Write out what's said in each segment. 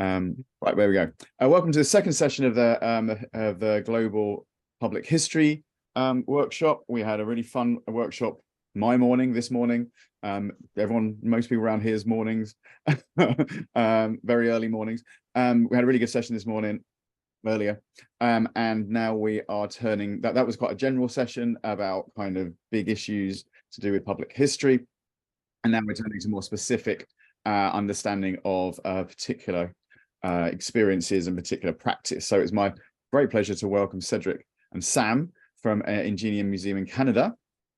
Right, there we go. Welcome to the second session of the Global Public History workshop. We had a really fun workshop this morning. Most people around here's mornings, very early mornings. We had a really good session this morning, earlier, and now we are turning that was quite a general session about kind of big issues to do with public history, and now we're turning to more specific understanding of particular experiences and particular practice. So it's my great pleasure to welcome Cédric and Sam from Ingenium Museum in Canada,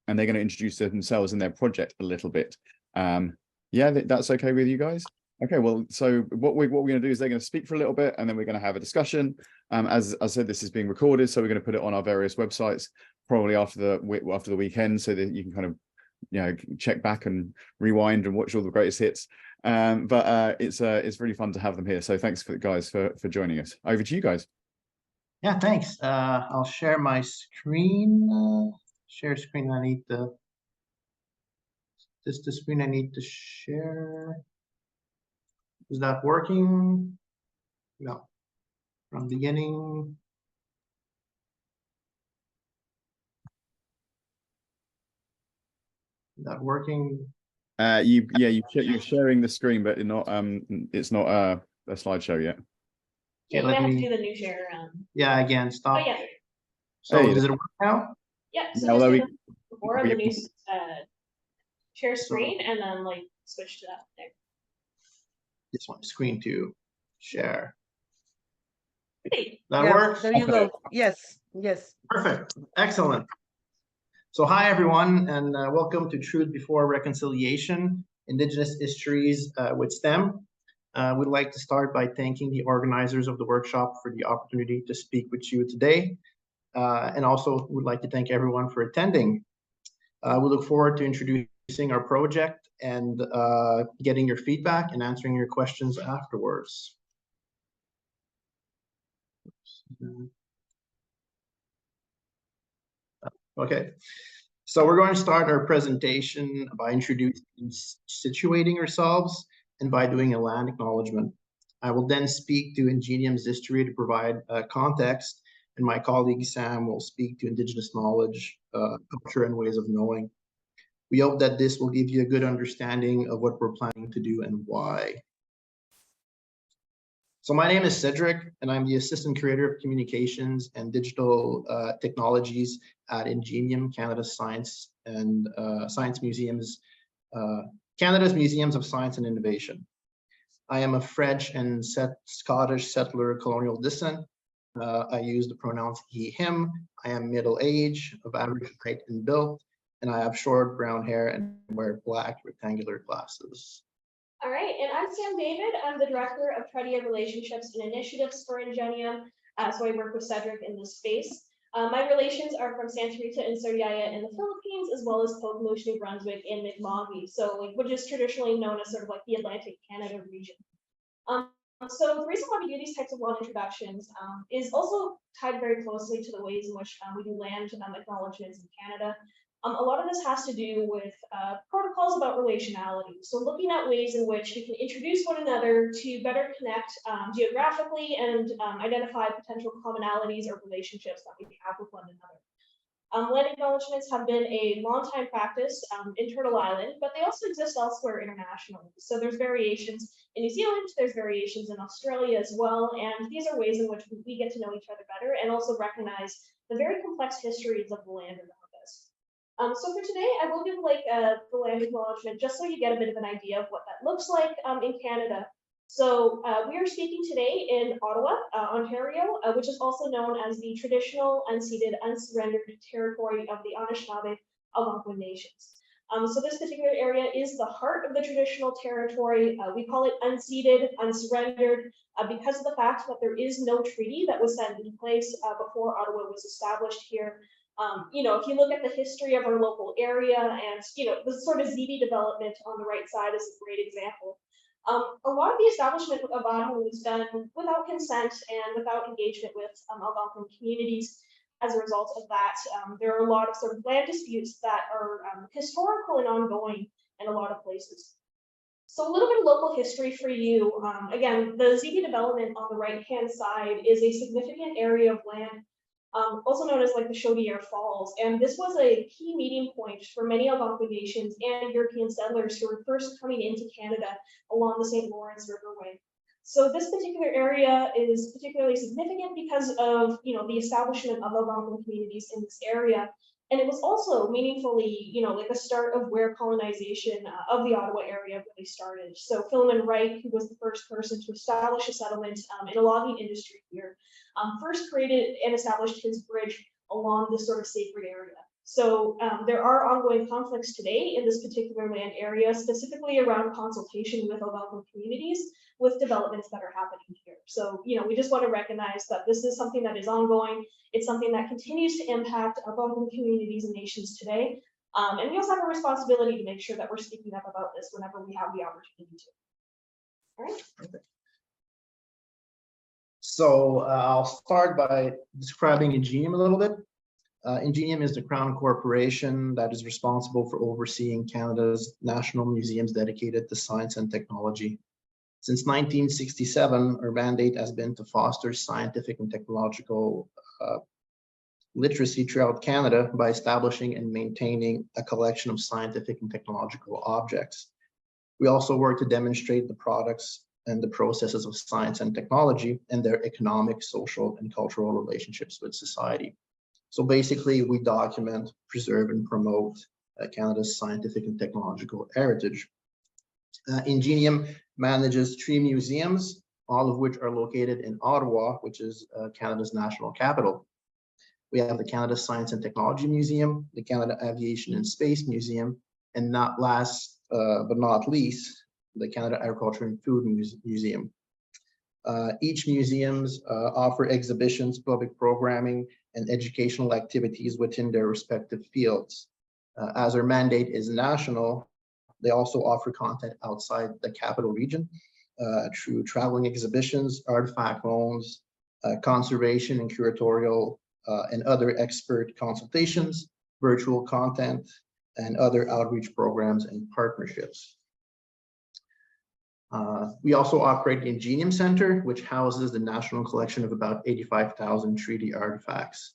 and they're going to introduce themselves and their project a little bit. Yeah, that's okay with you guys? Okay, well, so what we're going to do is they're going to speak for a little bit, and then we're going to have a discussion. As I said, this is being recorded, so we're going to put it on our various websites probably after the weekend, so that you can kind of check back and rewind and watch all the greatest hits. But it's really fun to have them here. So thanks guys for joining us. Over to you guys. Yeah, thanks. I'll share my screen. Share screen. I need the. This the screen I need to share. Is that working? No. From beginning. Is that working? You're sharing the screen, but it's not a slideshow yet. Yeah, you have to do the new share. Yeah, again, stop. Oh, yeah. So does it work now? Yeah. So just before the new share screen, and then switch to that there. Just want the screen to share. Hey. That works? There you go. Yes. Perfect. Excellent. So hi, everyone, and welcome to Truth Before Reconciliation, Indigenous Histories with STEM. We'd like to start by thanking the organizers of the workshop for the opportunity to speak with you today. And also would like to thank everyone for attending. We look forward to introducing our project and getting your feedback and answering your questions afterwards. Okay, so we're going to start our presentation by situating ourselves and by doing a land acknowledgement. I will then speak to Ingenium's history to provide context, and my colleague Sam will speak to Indigenous knowledge, culture, and ways of knowing. We hope that this will give you a good understanding of what we're planning to do and why. So my name is Cédric, and I'm the Assistant Curator of Communications and Digital Technologies at Ingenium, Canada's Science and Science Museums, Canada's Museums of Science and Innovation. I am a French and Scottish settler colonial descent. I use the pronouns he, him. I am middle age, of average height and build, and I have short brown hair and wear black rectangular glasses. All right, and I'm Sam David. I'm the Director of Treaty Relationships and Initiatives for Ingenium, so I work with Cédric in this space. My relations are from Santa Rita and Soraya in the Philippines, as well as Pocomoose, New Brunswick, and Mi'kmaq, so which is traditionally known as sort of the Atlantic Canada region. So the reason why we do these types of long introductions is also tied very closely to the ways in which we do land acknowledgements in Canada. A lot of this has to do with protocols about relationality. So looking at ways in which we can introduce one another to better connect geographically and identify potential commonalities or relationships that we have with one another. Land acknowledgements have been a long-time practice in Turtle Island, but they also exist elsewhere internationally. So there's variations in New Zealand, there's variations in Australia as well, and these are ways in which we get to know each other better and also recognize the very complex histories of the land around us. So for today, I will give the land acknowledgement just so you get a bit of an idea of what that looks like in Canada. So we are speaking today in Ottawa, Ontario, which is also known as the traditional, unceded, unsurrendered territory of the Anishinaabe Algonquin nations. So this particular area is the heart of the traditional territory. We call it unceded, unsurrendered, because of the fact that there is no treaty that was set in place before Ottawa was established here. If you look at the history of our local area and, the sort of ZB development on the right side is a great example. A lot of the establishment of Ottawa was done without consent and without engagement with Algonquin communities. As a result of that, there are a lot of sort of land disputes that are historical and ongoing in a lot of places. So a little bit of local history for you. Again, the Zibi development on the right-hand side is a significant area of land, also known as like the Chaudière Falls. And this was a key meeting point for many Algonquin nations and European settlers who were first coming into Canada along the St. Lawrence Riverway. So this particular area is particularly significant because of, the establishment of Algonquin communities in this area. And it was also meaningfully, like the start of where colonization of the Ottawa area really started. So Philemon Wright, who was the first person to establish a settlement in a logging industry here, first created and established his bridge along this sort of sacred area. So there are ongoing conflicts today in this particular land area, specifically around consultation with Algonquin communities with developments that are happening here. So, we just want to recognize that this is something that is ongoing. It's something that continues to impact Algonquin communities and nations today. And we also have a responsibility to make sure that we're speaking up about this whenever we have the opportunity to. All right. Perfect. So I'll start by describing Ingenium a little bit. Ingenium is the Crown Corporation that is responsible for overseeing Canada's national museums dedicated to science and technology. Since 1967, our mandate has been to foster scientific and technological literacy throughout Canada by establishing and maintaining a collection of scientific and technological objects. We also work to demonstrate the products and the processes of science and technology and their economic, social, and cultural relationships with society. So basically, we document, preserve, and promote Canada's scientific and technological heritage. Ingenium manages 3 museums, all of which are located in Ottawa, which is Canada's national capital. We have the Canada Science and Technology Museum, the Canada Aviation and Space Museum, and not last but not least, the Canada Agriculture and Food Museum. Each museums offer exhibitions, public programming, and educational activities within their respective fields. As our mandate is national, they also offer content outside the capital region through traveling exhibitions, artifact loans, conservation and curatorial and other expert consultations, virtual content, and other outreach programs and partnerships. We also operate the Ingenium Center, which houses the national collection of about 85,000 3D artifacts.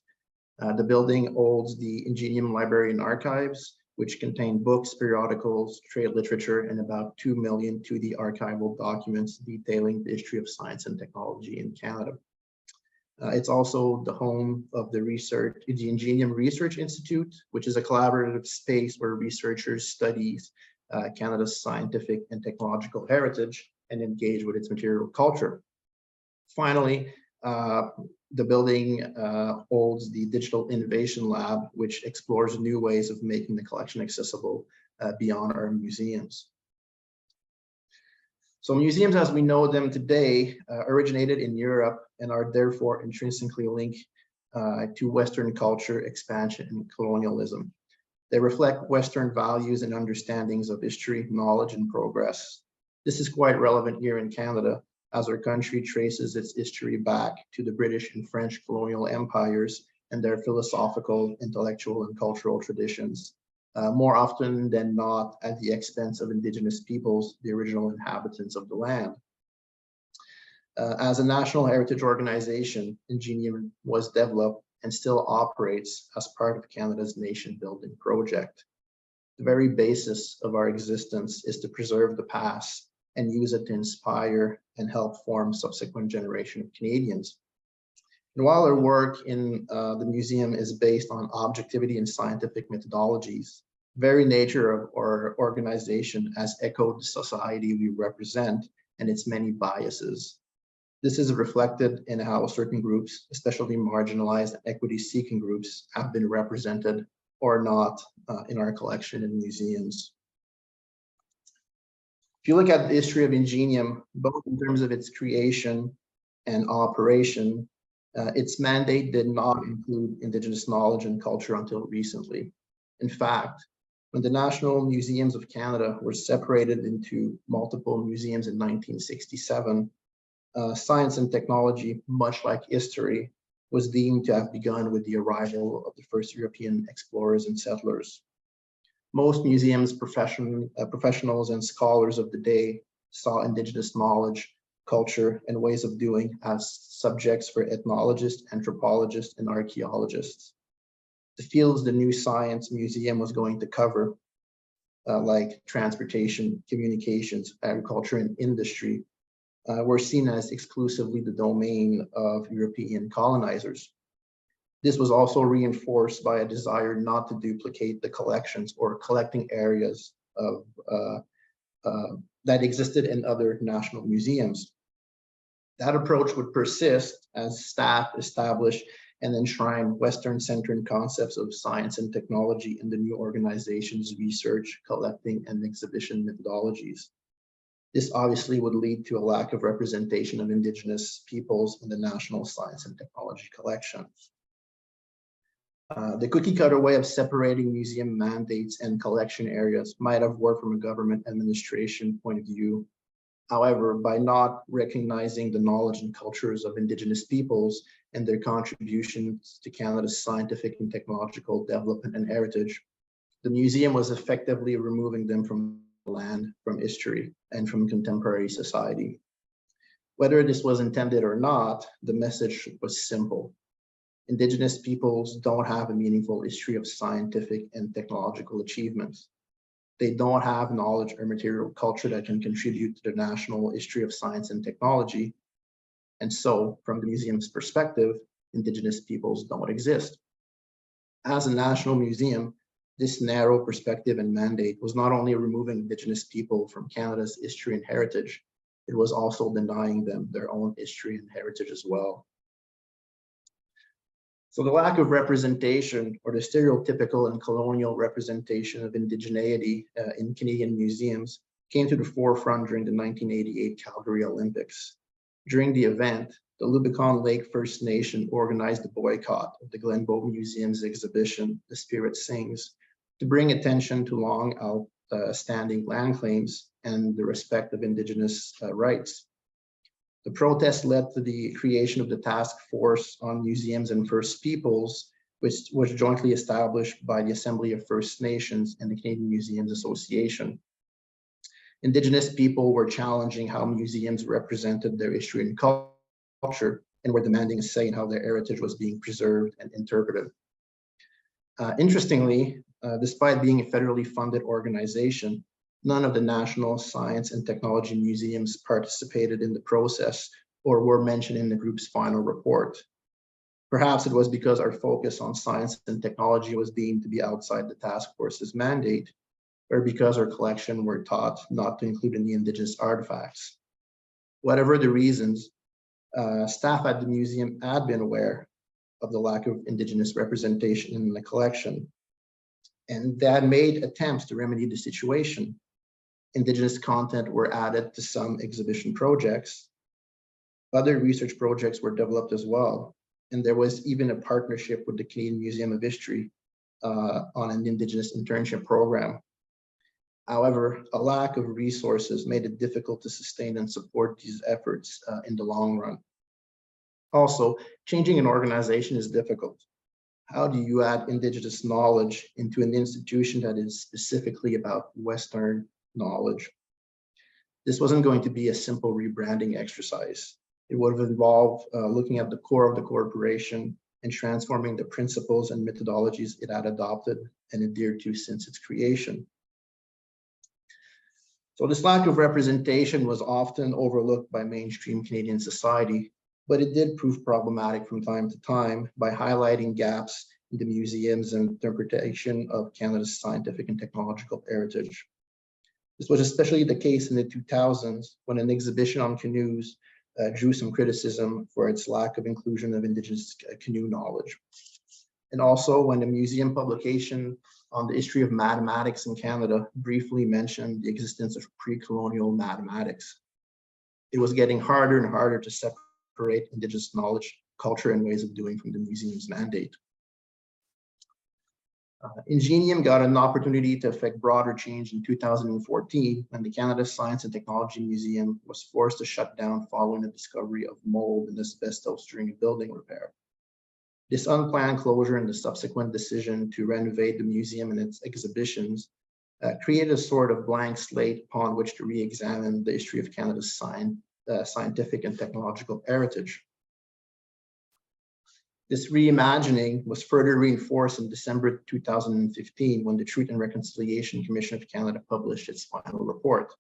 The building holds the Ingenium Library and Archives, which contain books, periodicals, trade literature, and about 2 million 2D archival documents detailing the history of science and technology in Canada. It's also the home of the Ingenium Research Institute, which is a collaborative space where researchers study Canada's scientific and technological heritage and engage with its material culture. Finally, the building holds the Digital Innovation Lab, which explores new ways of making the collection accessible beyond our museums. So museums as we know them today originated in Europe and are therefore intrinsically linked to Western culture, expansion, and colonialism. They reflect Western values and understandings of history, knowledge, and progress. This is quite relevant here in Canada, as our country traces its history back to the British and French colonial empires and their philosophical, intellectual, and cultural traditions, more often than not at the expense of Indigenous peoples, the original inhabitants of the land. As a national heritage organization, Ingenium was developed and still operates as part of Canada's nation-building project. The very basis of our existence is to preserve the past and use it to inspire and help form subsequent generation of Canadians. And while our work in the museum is based on objectivity and scientific methodologies, the very nature of our organization has echoed the society we represent and its many biases. This is reflected in how certain groups, especially marginalized equity-seeking groups, have been represented or not in our collection and museums. If you look at the history of Ingenium, both in terms of its creation and operation, its mandate did not include Indigenous knowledge and culture until recently. In fact, when the National Museums of Canada were separated into multiple museums in 1967, science and technology, much like history, was deemed to have begun with the arrival of the first European explorers and settlers. Most museums, professionals and scholars of the day saw Indigenous knowledge, culture, and ways of doing as subjects for ethnologists, anthropologists, and archaeologists. The fields the new science museum was going to cover, like transportation, communications, agriculture, and industry, were seen as exclusively the domain of European colonizers. This was also reinforced by a desire not to duplicate the collections or collecting areas of that existed in other national museums. That approach would persist as staff established and enshrine Western-centered concepts of science and technology in the new organization's research, collecting, and exhibition methodologies. This obviously would lead to a lack of representation of Indigenous peoples in the national science and technology collections. The cookie-cutter way of separating museum mandates and collection areas might have worked from a government administration point of view. However, by not recognizing the knowledge and cultures of Indigenous peoples and their contributions to Canada's scientific and technological development and heritage, the museum was effectively removing them from the land, from history, and from contemporary society. Whether this was intended or not, the message was simple. Indigenous peoples don't have a meaningful history of scientific and technological achievements. They don't have knowledge or material culture that can contribute to the national history of science and technology. And so, from the museum's perspective, Indigenous peoples don't exist. As a national museum, this narrow perspective and mandate was not only removing Indigenous people from Canada's history and heritage, it was also denying them their own history and heritage as well. So the lack of representation, or the stereotypical and colonial representation of indigeneity in Canadian museums, came to the forefront during the 1988 Calgary Olympics. During the event, the Lubicon Lake First Nation organized a boycott of the Glenbow Museum's exhibition, The Spirit Sings, to bring attention to long outstanding land claims and the respect of Indigenous rights. The protest led to the creation of the Task Force on Museums and First Peoples, which was jointly established by the Assembly of First Nations and the Canadian Museums Association. Indigenous people were challenging how museums represented their history and culture, and were demanding a say in how their heritage was being preserved and interpreted. Interestingly, despite being a federally funded organization, none of the national science and technology museums participated in the process or were mentioned in the group's final report. Perhaps it was because our focus on science and technology was deemed to be outside the task force's mandate, or because our collection were taught not to include any Indigenous artifacts. Whatever the reasons, staff at the museum had been aware of the lack of Indigenous representation in the collection, and they had made attempts to remedy the situation. Indigenous content were added to some exhibition projects. Other research projects were developed as well. And there was even a partnership with the Canadian Museum of History on an Indigenous internship program. However, a lack of resources made it difficult to sustain and support these efforts in the long run. Also, changing an organization is difficult. How do you add Indigenous knowledge into an institution that is specifically about Western knowledge? This wasn't going to be a simple rebranding exercise. It would have involved looking at the core of the corporation and transforming the principles and methodologies it had adopted and adhered to since its creation. So this lack of representation was often overlooked by mainstream Canadian society, but it did prove problematic from time to time by highlighting gaps in the museum's interpretation of Canada's scientific and technological heritage. This was especially the case in the 2000s when an exhibition on canoes drew some criticism for its lack of inclusion of Indigenous canoe knowledge. And also when a museum publication on the history of mathematics in Canada briefly mentioned the existence of pre-colonial mathematics. It was getting harder and harder to separate Indigenous knowledge, culture, and ways of doing from the museum's mandate. Ingenium got an opportunity to affect broader change in 2014 when the Canada Science and Technology Museum was forced to shut down following the discovery of mold and asbestos during a building repair. This unplanned closure and the subsequent decision to renovate the museum and its exhibitions created a sort of blank slate upon which to re-examine the history of Canada's scientific and technological heritage. This reimagining was further reinforced in December 2015 when the Truth and Reconciliation Commission of Canada published its final report.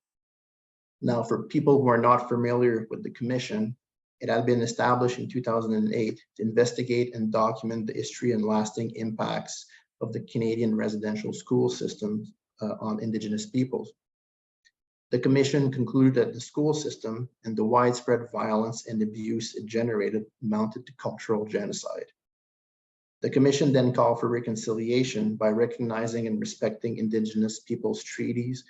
Now, for people who are not familiar with the commission, it had been established in 2008 to investigate and document the history and lasting impacts of the Canadian residential school system on Indigenous peoples. The commission concluded that the school system and the widespread violence and abuse it generated amounted to cultural genocide. The commission then called for reconciliation by recognizing and respecting Indigenous peoples' treaties,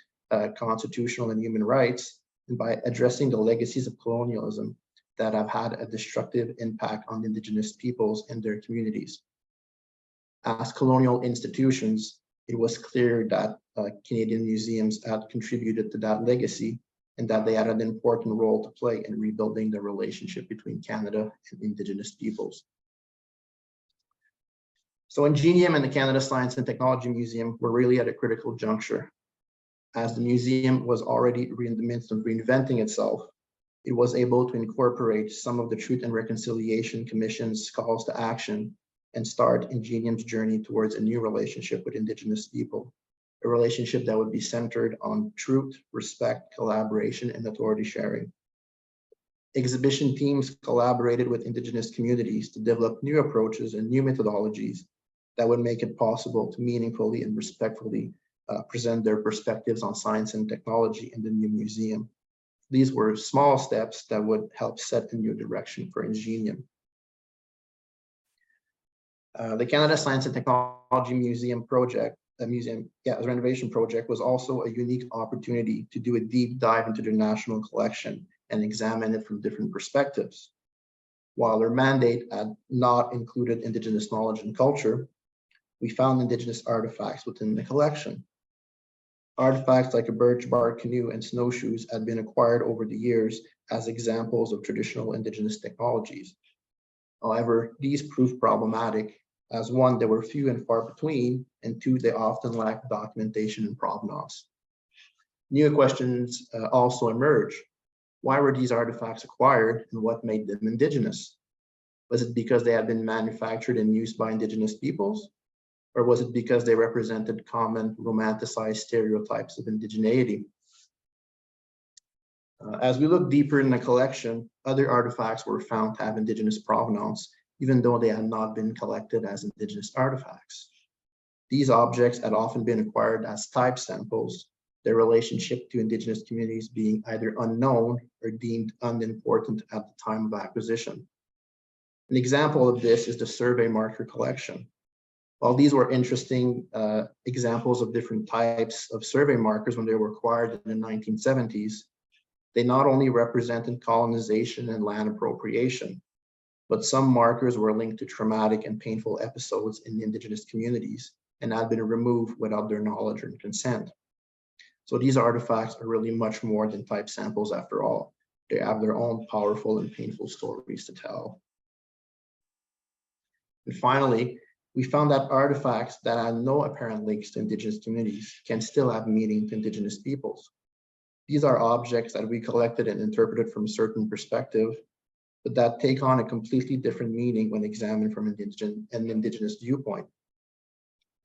constitutional and human rights, and by addressing the legacies of colonialism that have had a destructive impact on Indigenous peoples and their communities. As colonial institutions, it was clear that Canadian museums had contributed to that legacy and that they had an important role to play in rebuilding the relationship between Canada and Indigenous peoples. So Ingenium and the Canada Science and Technology Museum were really at a critical juncture. As the museum was already in the midst of reinventing itself, it was able to incorporate some of the Truth and Reconciliation Commission's calls to action and start Ingenium's journey towards a new relationship with Indigenous people, a relationship that would be centered on truth, respect, collaboration, and authority sharing. Exhibition teams collaborated with Indigenous communities to develop new approaches and new methodologies that would make it possible to meaningfully and respectfully present their perspectives on science and technology in the new museum. These were small steps that would help set a new direction for Ingenium. The Canada Science and Technology Museum project, renovation project, was also a unique opportunity to do a deep dive into their national collection and examine it from different perspectives. While their mandate had not included Indigenous knowledge and culture, we found Indigenous artifacts within the collection. Artifacts like a birch bark canoe and snowshoes had been acquired over the years as examples of traditional Indigenous technologies. However, these proved problematic as one, they were few and far between, and two, they often lacked documentation and provenance. New questions also emerged. Why were these artifacts acquired and what made them Indigenous? Was it because they had been manufactured and used by Indigenous peoples? Or was it because they represented common romanticized stereotypes of indigeneity? As we look deeper in the collection, other artifacts were found to have Indigenous provenance, even though they had not been collected as Indigenous artifacts. These objects had often been acquired as type samples, their relationship to Indigenous communities being either unknown or deemed unimportant at the time of acquisition. An example of this is the survey marker collection. While these were interesting examples of different types of survey markers when they were acquired in the 1970s, they not only represented colonization and land appropriation, but some markers were linked to traumatic and painful episodes in Indigenous communities and had been removed without their knowledge or consent. So these artifacts are really much more than type samples after all. They have their own powerful and painful stories to tell. And finally, we found that artifacts that had no apparent links to Indigenous communities can still have meaning to Indigenous peoples. These are objects that we collected and interpreted from a certain perspective, but that take on a completely different meaning when examined from an Indigenous viewpoint.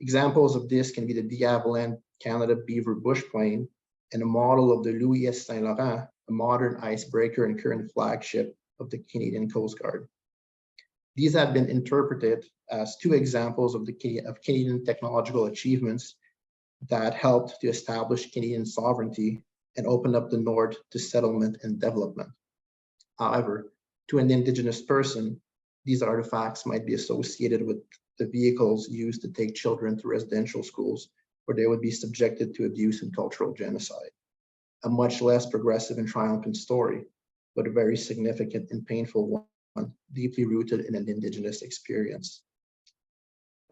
Examples of this can be the D'Haviland Canada Beaver bush plane and a model of the Louis S. Saint Laurent, a modern icebreaker and current flagship of the Canadian Coast Guard. These have been interpreted as two examples of Canadian technological achievements that helped to establish Canadian sovereignty and open up the North to settlement and development. However, to an Indigenous person, these artifacts might be associated with the vehicles used to take children to residential schools where they would be subjected to abuse and cultural genocide. A much less progressive and triumphant story, but a very significant and painful one, deeply rooted in an Indigenous experience.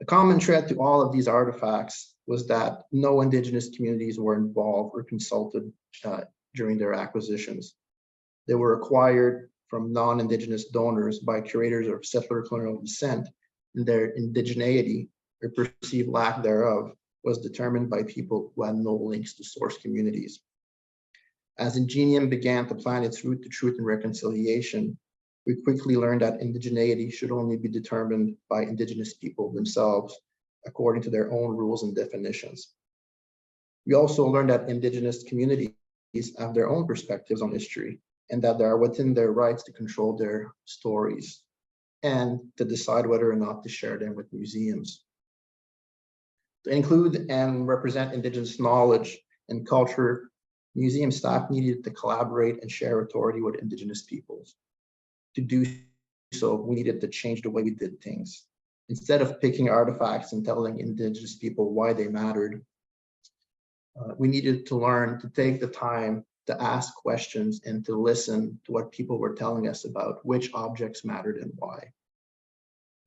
A common thread to all of these artifacts was that no Indigenous communities were involved or consulted during their acquisitions. They were acquired from non-Indigenous donors by curators of settler colonial descent, and their indigeneity, or perceived lack thereof, was determined by people who had no links to source communities. As Ingenium began to plan its route to truth and reconciliation, we quickly learned that indigeneity should only be determined by Indigenous people themselves, according to their own rules and definitions. We also learned that Indigenous communities have their own perspectives on history, and that they are within their rights to control their stories and to decide whether or not to share them with museums. To include and represent Indigenous knowledge and culture, museum staff needed to collaborate and share authority with Indigenous peoples. To do so, we needed to change the way we did things. Instead of picking artifacts and telling Indigenous people why they mattered, we needed to learn to take the time to ask questions and to listen to what people were telling us about which objects mattered and why.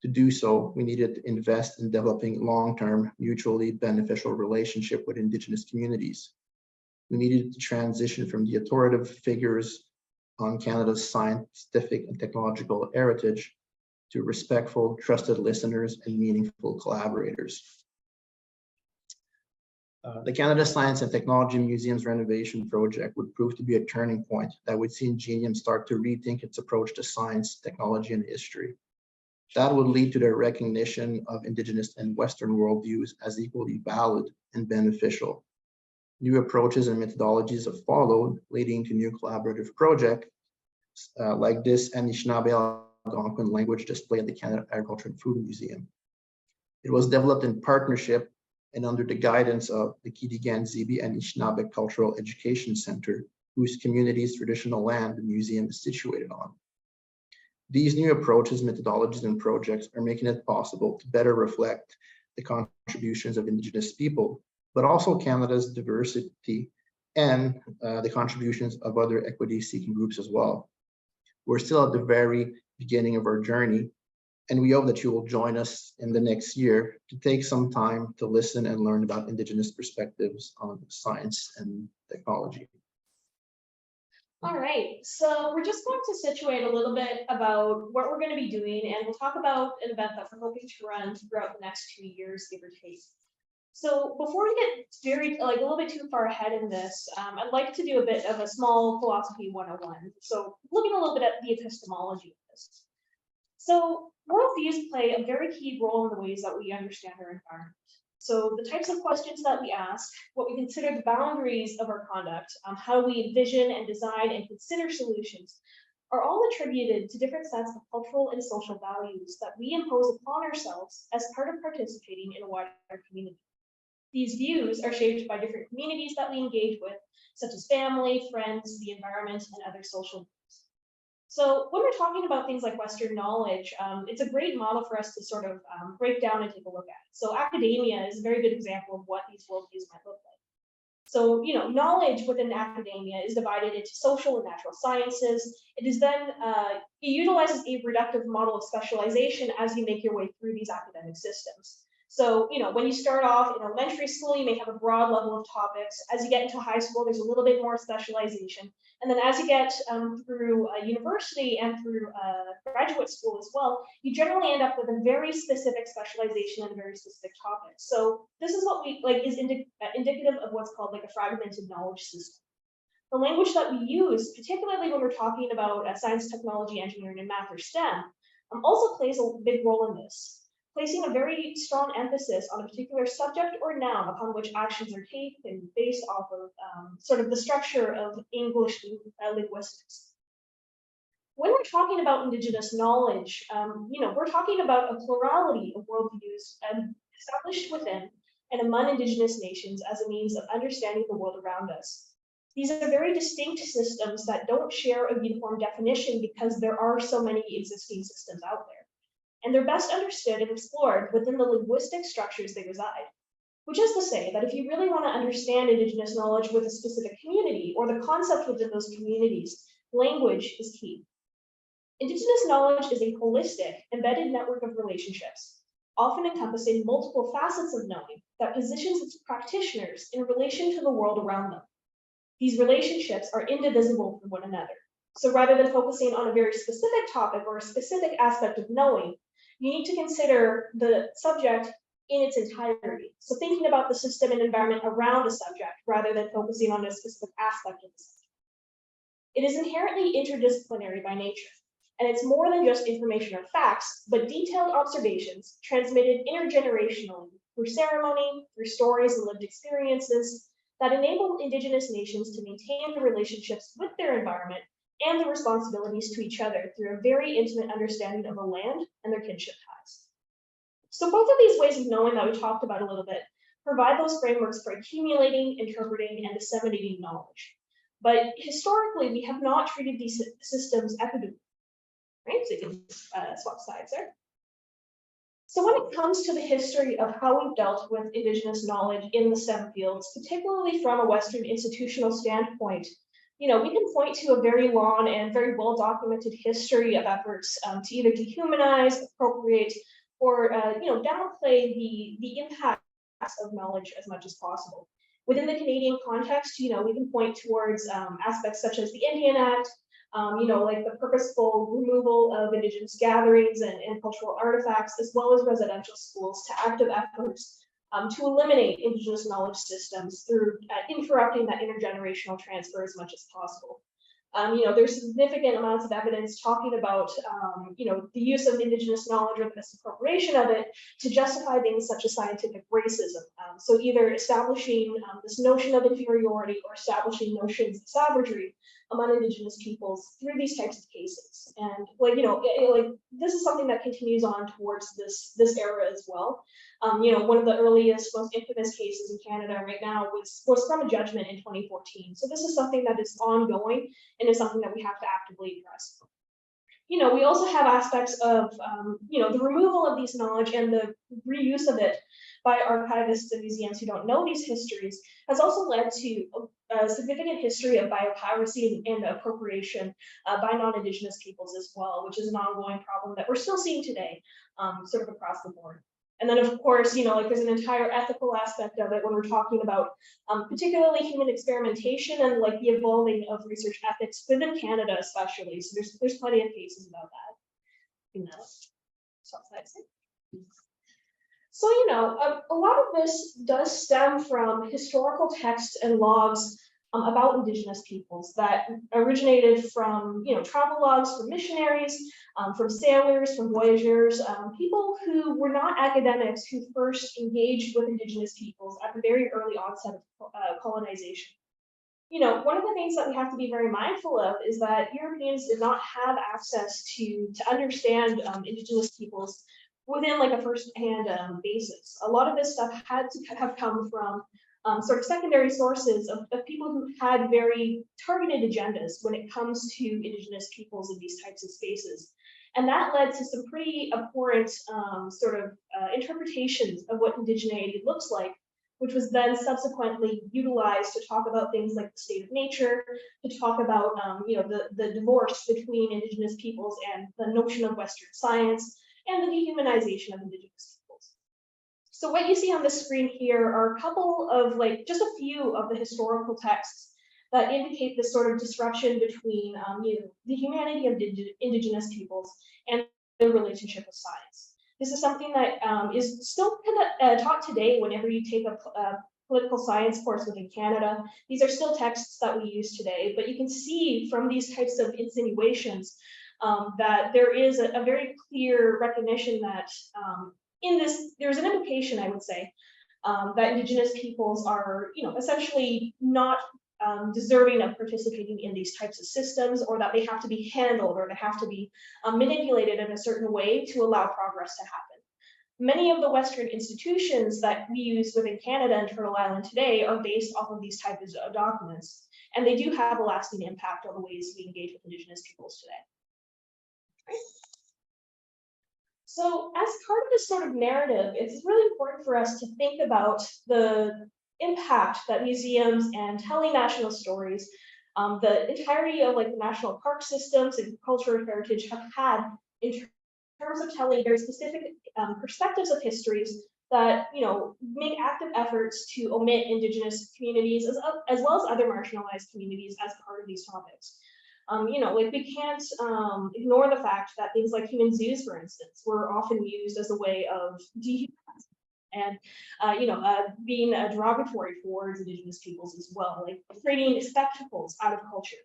To do so, we needed to invest in developing long-term, mutually beneficial relationship with Indigenous communities. We needed to transition from the authoritative figures on Canada's scientific and technological heritage to respectful, trusted listeners and meaningful collaborators. The Canada Science and Technology Museum's renovation project would prove to be a turning point that would see Ingenium start to rethink its approach to science, technology, and history. That would lead to the recognition of Indigenous and Western worldviews as equally valid and beneficial. New approaches and methodologies have followed, leading to new collaborative projects like this Anishinaabe Algonquin language display at the Canada Agriculture and Food Museum. It was developed in partnership and under the guidance of the Kidigan-Zibi Anishinaabe Cultural Education Center, whose community's traditional land the museum is situated on. These new approaches, methodologies, and projects are making it possible to better reflect the contributions of Indigenous people, but also Canada's diversity and the contributions of other equity-seeking groups as well. We're still at the very beginning of our journey, and we hope that you will join us in the next year to take some time to listen and learn about Indigenous perspectives on science and technology. All right, so we're just going to situate a little bit about what we're going to be doing, and we'll talk about an event that we're hoping to run throughout the next 2 years, give or take. So before we get a little bit too far ahead in this, I'd like to do a bit of a small philosophy 101. So looking a little bit at the epistemology of this. So worldviews play a very key role in the ways that we understand our environment. So the types of questions that we ask, what we consider the boundaries of our conduct, how we envision and design and consider solutions, are all attributed to different sets of cultural and social values that we impose upon ourselves as part of participating in a wider community. These views are shaped by different communities that we engage with, such as family, friends, the environment, and other social groups. So when we're talking about things like Western knowledge, it's a great model for us to sort of break down and take a look at. So academia is a very good example of what these worldviews might look like. So, knowledge within academia is divided into social and natural sciences. It is then, it utilizes a reductive model of specialization as you make your way through these academic systems. So, when you start off in elementary school, you may have a broad level of topics. As you get into high school, there's a little bit more specialization. And then as you get through university and through graduate school as well, you generally end up with a very specific specialization in a very specific topic. So this is what we is indicative of what's called like a fragmented knowledge system. The language that we use, particularly when we're talking about science, technology, engineering, and math or STEM, also plays a big role in this, placing a very strong emphasis on a particular subject or noun upon which actions are taken based off of sort of the structure of English linguistics. When we're talking about Indigenous knowledge, we're talking about a plurality of worldviews established within and among Indigenous nations as a means of understanding the world around us. These are very distinct systems that don't share a uniform definition because there are so many existing systems out there. And they're best understood and explored within the linguistic structures they reside. Which is to say that if you really want to understand Indigenous knowledge with a specific community or the concept within those communities, language is key. Indigenous knowledge is a holistic, embedded network of relationships, often encompassing multiple facets of knowing that positions its practitioners in relation to the world around them. These relationships are indivisible from one another. So rather than focusing on a very specific topic or a specific aspect of knowing, you need to consider the subject in its entirety. So thinking about the system and environment around a subject rather than focusing on a specific aspect of the subject. It is inherently interdisciplinary by nature, and it's more than just information or facts, but detailed observations transmitted intergenerationally through ceremony, through stories and lived experiences that enable Indigenous nations to maintain the relationships with their environment and the responsibilities to each other through a very intimate understanding of the land and their kinship ties. So both of these ways of knowing that we talked about a little bit provide those frameworks for accumulating, interpreting, and disseminating knowledge. But historically, we have not treated these systems equitably, right? So you can swap sides there. So when it comes to the history of how we've dealt with Indigenous knowledge in the STEM fields, particularly from a Western institutional standpoint, we can point to a very long and very well-documented history of efforts to either dehumanize, appropriate, or downplay the impacts of knowledge as much as possible. Within the Canadian context, we can point towards aspects such as the Indian Act, like the purposeful removal of Indigenous gatherings and cultural artifacts, as well as residential schools, to active efforts to eliminate Indigenous knowledge systems through interrupting that intergenerational transfer as much as possible. There's significant amounts of evidence talking about, the use of Indigenous knowledge or the misappropriation of it to justify things such as scientific racism. So either establishing this notion of inferiority or establishing notions of savagery among Indigenous peoples through these types of cases. And this is something that continues on towards this era as well. One of the earliest, most infamous cases in Canada right now was from a judgment in 2014. So this is something that is ongoing and is something that we have to actively address. We also have aspects of, the removal of these knowledge and the reuse of it by archivists and museums who don't know these histories has also led to a significant history of biopiracy and appropriation by non-Indigenous peoples as well, which is an ongoing problem that we're still seeing today, sort of across the board. And then, of course, there's an entire ethical aspect of it when we're talking about particularly human experimentation and the evolving of research ethics within Canada, especially. So there's plenty of cases about that. So, a lot of this does stem from historical texts and logs about Indigenous peoples that originated from, travel logs from missionaries, from sailors, from voyageurs, people who were not academics who first engaged with Indigenous peoples at the very early onset of colonization. One of the things that we have to be very mindful of is that Europeans did not have access to understand Indigenous peoples within a first-hand basis. A lot of this stuff had to have come from sort of secondary sources of people who had very targeted agendas when it comes to Indigenous peoples in these types of spaces. And that led to some pretty abhorrent interpretations of what indigeneity looks like, which was then subsequently utilized to talk about things like the state of nature, to talk about the divorce between Indigenous peoples and the notion of Western science, and the dehumanization of Indigenous peoples. So what you see on the screen here are a couple of just a few of the historical texts that indicate this sort of disruption between the humanity of Indigenous peoples and their relationship with science. This is something that is still taught today whenever you take a political science course within Canada. These are still texts that we use today, but you can see from these types of insinuations that there is a very clear recognition that there's an implication, I would say, that Indigenous peoples are, essentially not deserving of participating in these types of systems, or that they have to be handled or they have to be manipulated in a certain way to allow progress to happen. Many of the Western institutions that we use within Canada and Turtle Island today are based off of these types of documents, and they do have a lasting impact on the ways we engage with Indigenous peoples today. Right. So as part of this sort of narrative, it's really important for us to think about the impact that museums and telling national stories, the entirety of the national park systems and cultural heritage have had in terms of telling very specific perspectives of histories that make active efforts to omit Indigenous communities as well as other marginalized communities as part of these topics. We can't ignore the fact that things like human zoos, for instance, were often used as a way of dehumanizing and being derogatory towards Indigenous peoples as well, like creating spectacles out of culture.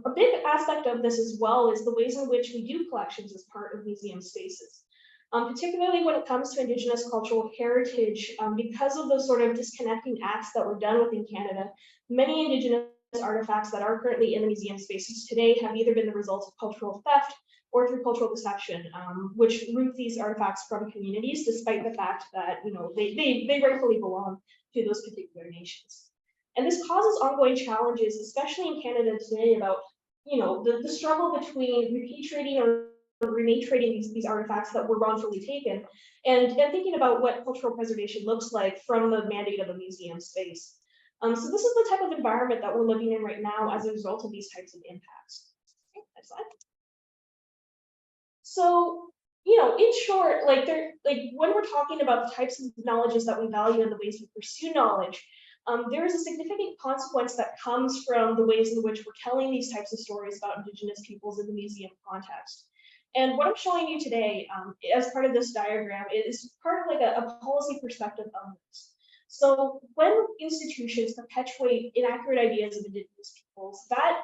A big aspect of this as well is the ways in which we do collections as part of museum spaces. Particularly when it comes to Indigenous cultural heritage, because of those sort of disconnecting acts that were done within Canada, many Indigenous artifacts that are currently in the museum spaces today have either been the result of cultural theft or through cultural deception, which root these artifacts from communities, despite the fact that they rightfully belong to those particular nations. And this causes ongoing challenges, especially in Canada today, about the struggle between repatriating or rematriating these artifacts that were wrongfully taken, and thinking about what cultural preservation looks like from the mandate of a museum space. So this is the type of environment that we're living in right now as a result of these types of impacts. Okay, next slide. So, in short, when we're talking about the types of knowledges that we value and the ways we pursue knowledge, there is a significant consequence that comes from the ways in which we're telling these types of stories about Indigenous peoples in the museum context. And what I'm showing you today, as part of this diagram, is part of like a policy perspective on this. So when institutions perpetuate inaccurate ideas of Indigenous peoples, that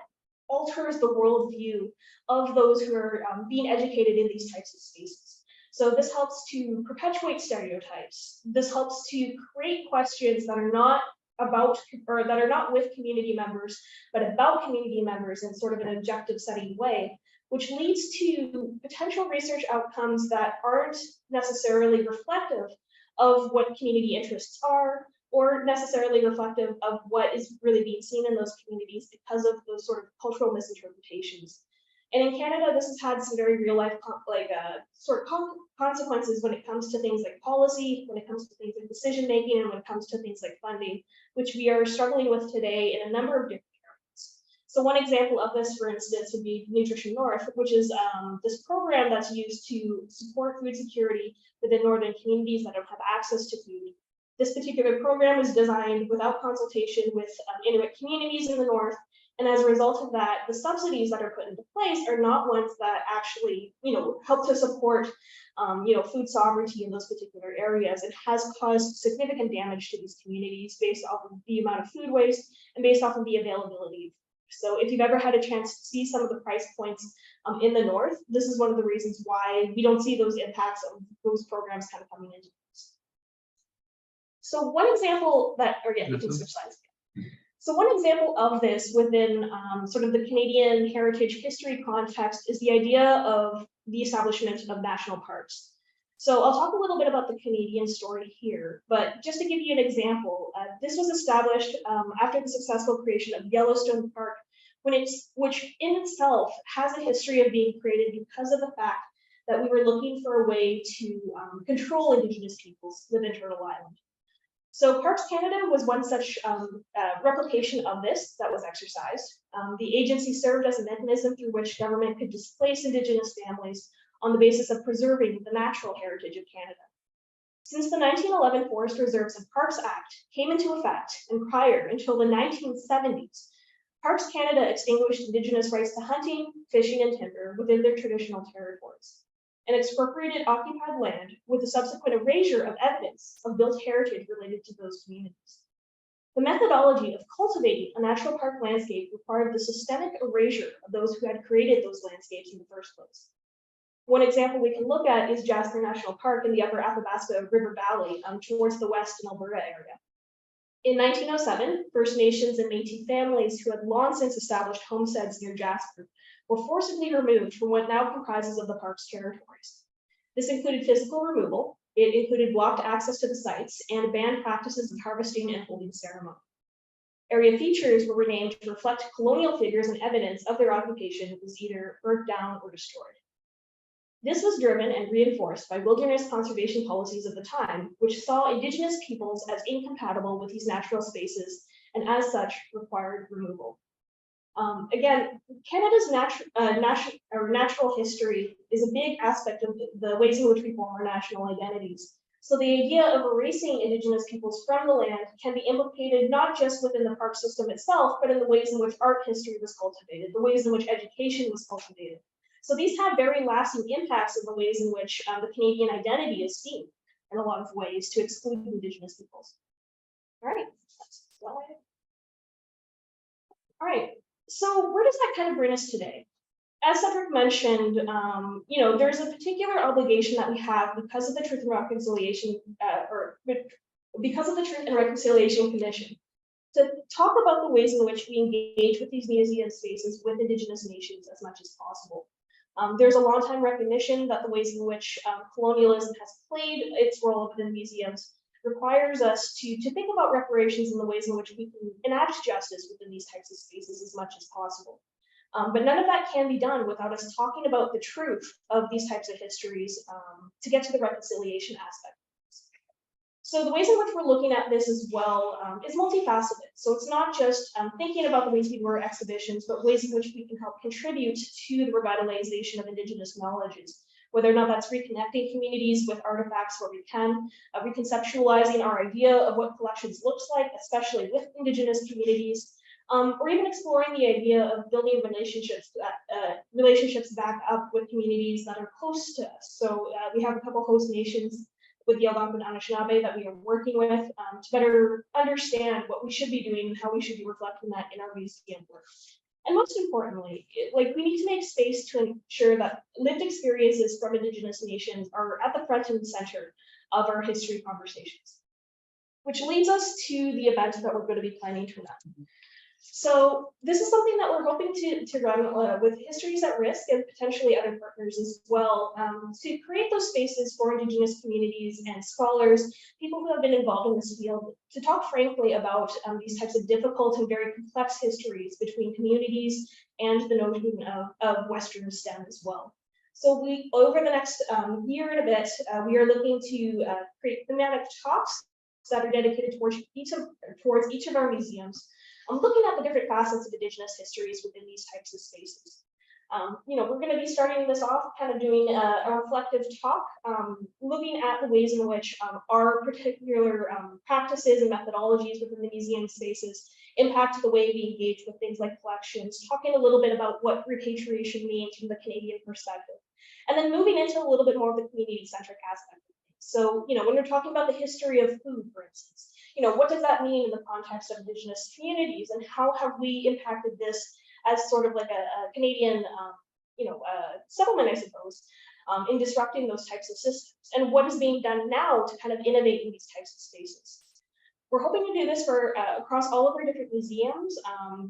alters the worldview of those who are being educated in these types of spaces. So this helps to perpetuate stereotypes. This helps to create questions that are not about, or that are not with community members, but about community members in sort of an objective setting way, which leads to potential research outcomes that aren't necessarily reflective of what community interests are, or necessarily reflective of what is really being seen in those communities because of those sort of cultural misinterpretations. And in Canada, this has had some very real life consequences when it comes to things like policy, when it comes to things like decision making, and when it comes to things like funding, which we are struggling with today in a number of different areas. So one example of this, for instance, would be Nutrition North, which is this program that's used to support food security within northern communities that don't have access to food. This particular program is designed without consultation with Inuit communities in the north, and as a result of that, the subsidies that are put into place are not ones that actually, help to support, food sovereignty in those particular areas. It has caused significant damage to these communities based off of the amount of food waste and based off of the availability. So if you've ever had a chance to see some of the price points in the north, this is one of the reasons why we don't see those impacts of those programs kind of coming into this. So one example that, or yeah, you can switch slides. So one example of this within sort of the Canadian heritage history context is the idea of the establishment of national parks. So I'll talk a little bit about the Canadian story here, but just to give you an example, this was established after the successful creation of Yellowstone Park, which in itself has a history of being created because of the fact that we were looking for a way to control Indigenous peoples within Turtle Island. So Parks Canada was one such replication of this that was exercised. The agency served as a mechanism through which government could displace Indigenous families on the basis of preserving the natural heritage of Canada. Since the 1911 Forest Reserves and Parks Act came into effect, and prior until the 1970s, Parks Canada extinguished Indigenous rights to hunting, fishing, and timber within their traditional territories, and expropriated occupied land with a subsequent erasure of evidence of built heritage related to those communities. The methodology of cultivating a national park landscape required the systemic erasure of those who had created those landscapes in the first place. One example we can look at is Jasper National Park in the upper Athabasca River Valley towards the west in Alberta area. In 1907, First Nations and Métis families who had long since established homesteads near Jasper were forcibly removed from what now comprises of the park's territories. This included physical removal, it included blocked access to the sites, and banned practices of harvesting and holding ceremony. Area features were renamed to reflect colonial figures, and evidence of their occupation was either burnt down or destroyed. This was driven and reinforced by wilderness conservation policies of the time, which saw Indigenous peoples as incompatible with these natural spaces, and as such required removal. Again, Canada's natural history is a big aspect of the ways in which we form our national identities. So the idea of erasing Indigenous peoples from the land can be implicated not just within the park system itself, but in the ways in which art history was cultivated, the ways in which education was cultivated. So these have very lasting impacts in the ways in which the Canadian identity is seen. in a lot of ways to exclude Indigenous peoples. All right. All right. So where does that kind of bring us today? As Cédric mentioned, there's a particular obligation that we have because of the Truth and Reconciliation, because of the Truth and Reconciliation Commission, to talk about the ways in which we engage with these museum spaces with Indigenous nations as much as possible. There's a long-time recognition that the ways in which colonialism has played its role within museums requires us to think about reparations in the ways in which we can enact justice within these types of spaces as much as possible. But none of that can be done without us talking about the truth of these types of histories to get to the reconciliation aspect. So the ways in which we're looking at this as well is multifaceted. So it's not just thinking about the ways we do our exhibitions, but ways in which we can help contribute to the revitalization of Indigenous knowledges, whether or not that's reconnecting communities with artifacts where we can, reconceptualizing our idea of what collections looks like, especially with Indigenous communities, or even exploring the idea of building relationships back up with communities that are close to us. So we have a couple host nations with the Algonquin Anishinaabe that we are working with to better understand what we should be doing and how we should be reflecting that in our museum work. And most importantly, we need to make space to ensure that lived experiences from Indigenous nations are at the front and center of our history conversations, which leads us to the event that we're going to be planning tonight. So this is something that we're hoping to run with Histories at Risk and potentially other partners as well, to create those spaces for Indigenous communities and scholars, people who have been involved in this field, to talk frankly about these types of difficult and very complex histories between communities and the notion of Western STEM as well. So we, over the next year and a bit, we are looking to create thematic talks that are dedicated towards each of our museums. I'm looking at the different facets of Indigenous histories within these types of spaces. We're going to be starting this off kind of doing a reflective talk, looking at the ways in which our particular practices and methodologies within the museum spaces impact the way we engage with things like collections, talking a little bit about what repatriation means from the Canadian perspective, and then moving into a little bit more of the community-centric aspect of things. So, when we're talking about the history of food, for instance, what does that mean in the context of Indigenous communities, and how have we impacted this as sort of like a Canadian, settlement, I suppose, in disrupting those types of systems, and what is being done now to kind of innovate in these types of spaces. We're hoping to do this for across all of our different museums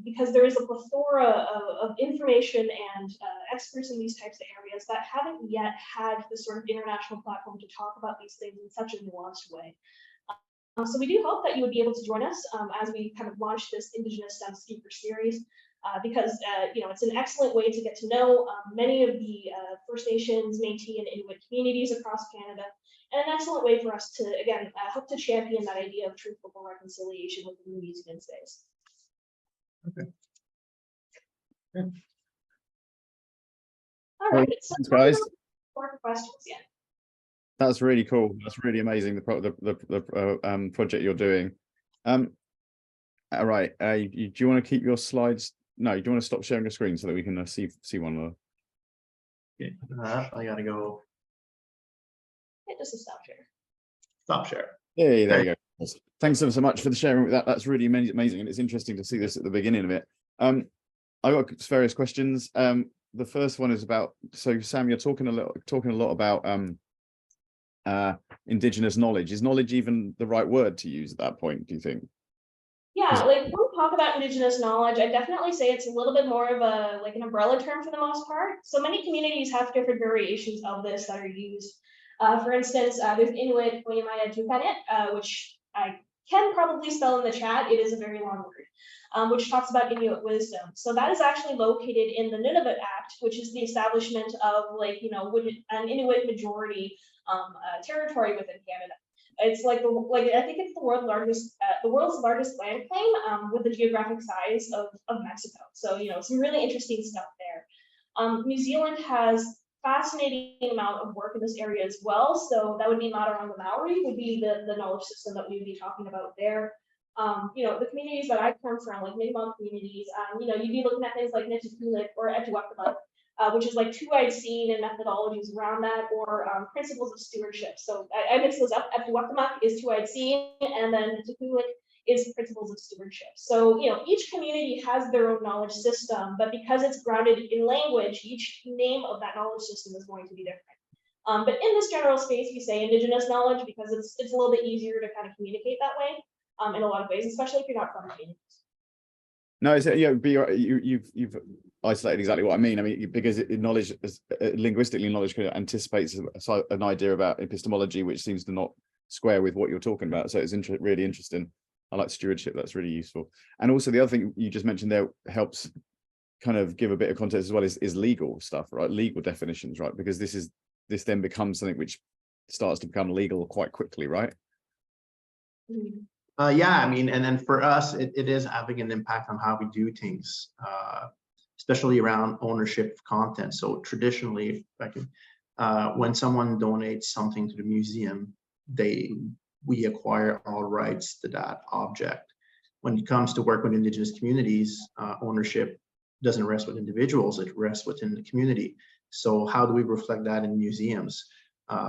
because there is a plethora of information and experts in these types of areas that haven't yet had the sort of international platform to talk about these things in such a nuanced way. So we do hope that you would be able to join us as we kind of launch this Indigenous STEM speaker series, because it's an excellent way to get to know many of the First Nations, Métis, and Inuit communities across Canada, and an excellent way for us to, again, help to champion that idea of truthful reconciliation within the museum space. Okay. All right, so thanks, guys. More questions, yeah. That's really cool. That's really amazing. The project you're doing. All right. Do you want to keep your slides? No, do you want to stop sharing your screen so that we can see one more? Okay. I gotta go. Yeah, just a stop share. Stop share. Yeah, there you go. Thanks so much for the sharing with that. That's really amazing, and it's interesting to see this at the beginning of it. I got various questions. The first one is about. So, Sam, you're talking a lot about Indigenous knowledge. Is knowledge even the right word to use at that point, do you think? Yeah, when we talk about Indigenous knowledge, I definitely say it's a little bit more of an umbrella term for the most part. So many communities have different variations of this that are used. For instance, there's Inuit Oyamaya Tupanet, which I can probably spell in the chat. It is a very long word, which talks about Inuit wisdom. So that is actually located in the Nunavut Act, which is the establishment of an Inuit majority territory within Canada. It's I think it's the world's largest land claim with the geographic size of Mexico. So some really interesting stuff there. New Zealand has fascinating amount of work in this area as well. So that would be Mataranga Maori would be the knowledge system that we would be talking about there. The communities that I come from, like Mi'kmaq communities, you'd be looking at things like Nitipulik or Etuapala, which is like two-eyed seeing and methodologies around that, or principles of stewardship. So I mix those up. Eptuaktamak is two-eyed seeing, and then Tukulik is principles of stewardship. So, each community has their own knowledge system, but because it's grounded in language, each name of that knowledge system is going to be different. But in this general space, we say Indigenous knowledge because it's a little bit easier to kind of communicate that way in a lot of ways, especially if you're not from communities. No, it's, you've isolated exactly what I mean. I mean, because knowledge, linguistically, knowledge kind of anticipates an idea about epistemology, which seems to not square with what you're talking about. So it's really interesting. I like stewardship. That's really useful. And also the other thing you just mentioned there helps kind of give a bit of context as well is legal stuff, right? Legal definitions, right? Because this then becomes something which starts to become legal quite quickly, right? Yeah, I mean, and then for us, it is having an impact on how we do things, especially around ownership of content. So traditionally, when someone donates something to the museum, we acquire all rights to that object. When it comes to work with Indigenous communities, ownership doesn't rest with individuals, it rests within the community. So how do we reflect that in museums?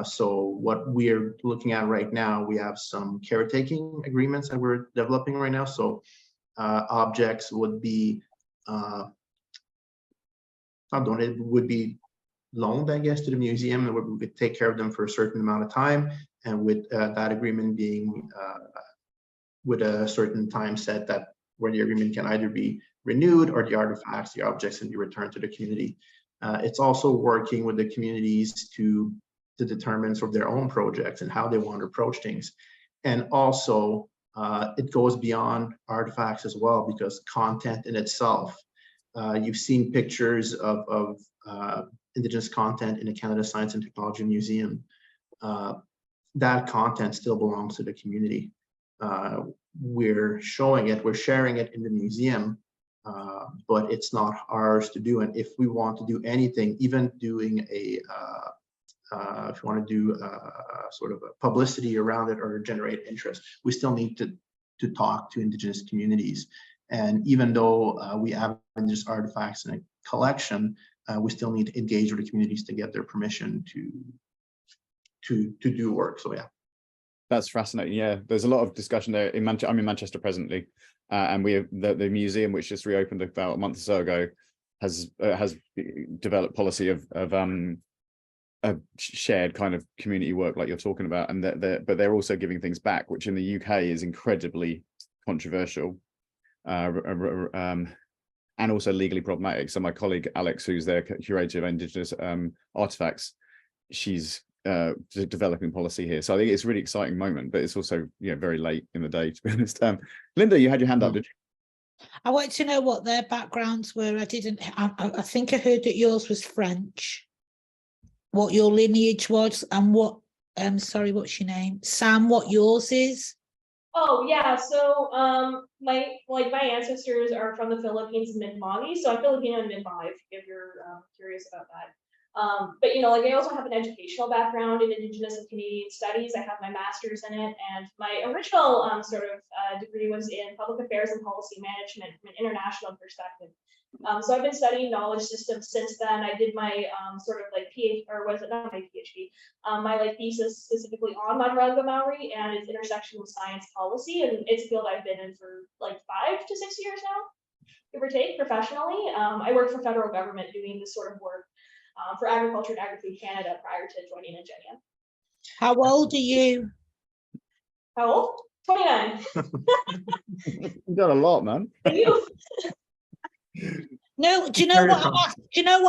So what we're looking at right now, we have some caretaking agreements that we're developing right now. So objects would be not donated, would be loaned, I guess, to the museum, and we would take care of them for a certain amount of time. And with that agreement being with a certain time set that where the agreement can either be renewed or the artifacts, the objects can be returned to the community. It's also working with the communities to determine sort of their own projects and how they want to approach things. And also it goes beyond artifacts as well, because content in itself, you've seen pictures of Indigenous content in the Canada Science and Technology Museum. That content still belongs to the community. We're showing it, we're sharing it in the museum, but it's not ours to do. And if we want to do anything, even doing a if you want to do sort of a publicity around it or generate interest, we still need to talk to Indigenous communities. And even though we have Indigenous artifacts in a collection, we still need to engage with the communities to get their permission to do work. So yeah. That's fascinating. Yeah, there's a lot of discussion there in Manchester. I'm in Manchester presently, and we have the museum, which just reopened about a month or so ago, has developed policy of shared kind of community work like you're talking about, and but they're also giving things back, which in the UK is incredibly controversial, and also legally problematic. So my colleague Alex, who's their curator of Indigenous artifacts, she's developing policy here. So I think it's a really exciting moment, but it's also very late in the day, to be honest. Linda, you had your hand up, did you? I wanted to know what their backgrounds were. I think I heard that yours was French, what your lineage was, and what sorry, what's your name, Sam, what yours is? Oh yeah, so my ancestors are from the Philippines and Mi'kmaq, so I'm Filipino and Mi'kmaq if you're curious about that. But I also have an educational background in Indigenous and Canadian studies. I have my master's in it, and my original degree was in public affairs and policy management from an international perspective. So I've been studying knowledge systems since then. I did my PhD, or was it not my PhD? My thesis specifically on Madraga Maori and its intersection with science policy, and it's a field I've been in for 5 to 6 years now, give or take, professionally. I worked for federal government doing this sort of work for Agriculture and Agri-Food Canada prior to joining Ingenium. How old are you? How old? 29. You've done a lot, man. No, do you know what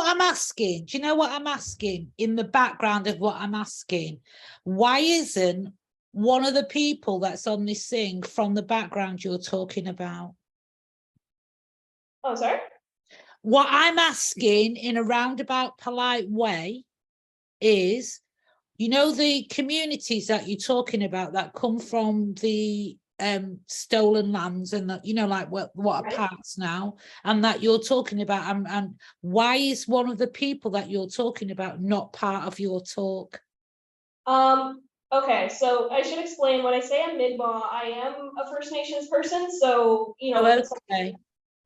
I'm asking? Do you know what I'm asking? In the background of what I'm asking, why isn't one of the people that's on this thing from the background you're talking about? Oh, sorry? What I'm asking in a roundabout, polite way is, the communities that you're talking about that come from the stolen lands and that, what are parts now, and that you're talking about, and why is one of the people that you're talking about not part of your talk? Okay, so I should explain. When I say I'm Mi'kmaq, I am a First Nations person, so okay.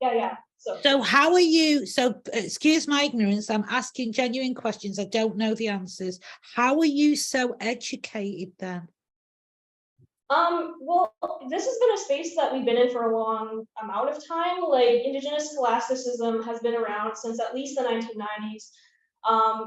Yeah. So how are you, so excuse my ignorance, I'm asking genuine questions, I don't know the answers. How are you so educated then? Well, this has been a space that we've been in for a long amount of time. Like Indigenous scholasticism has been around since at least the 1990s.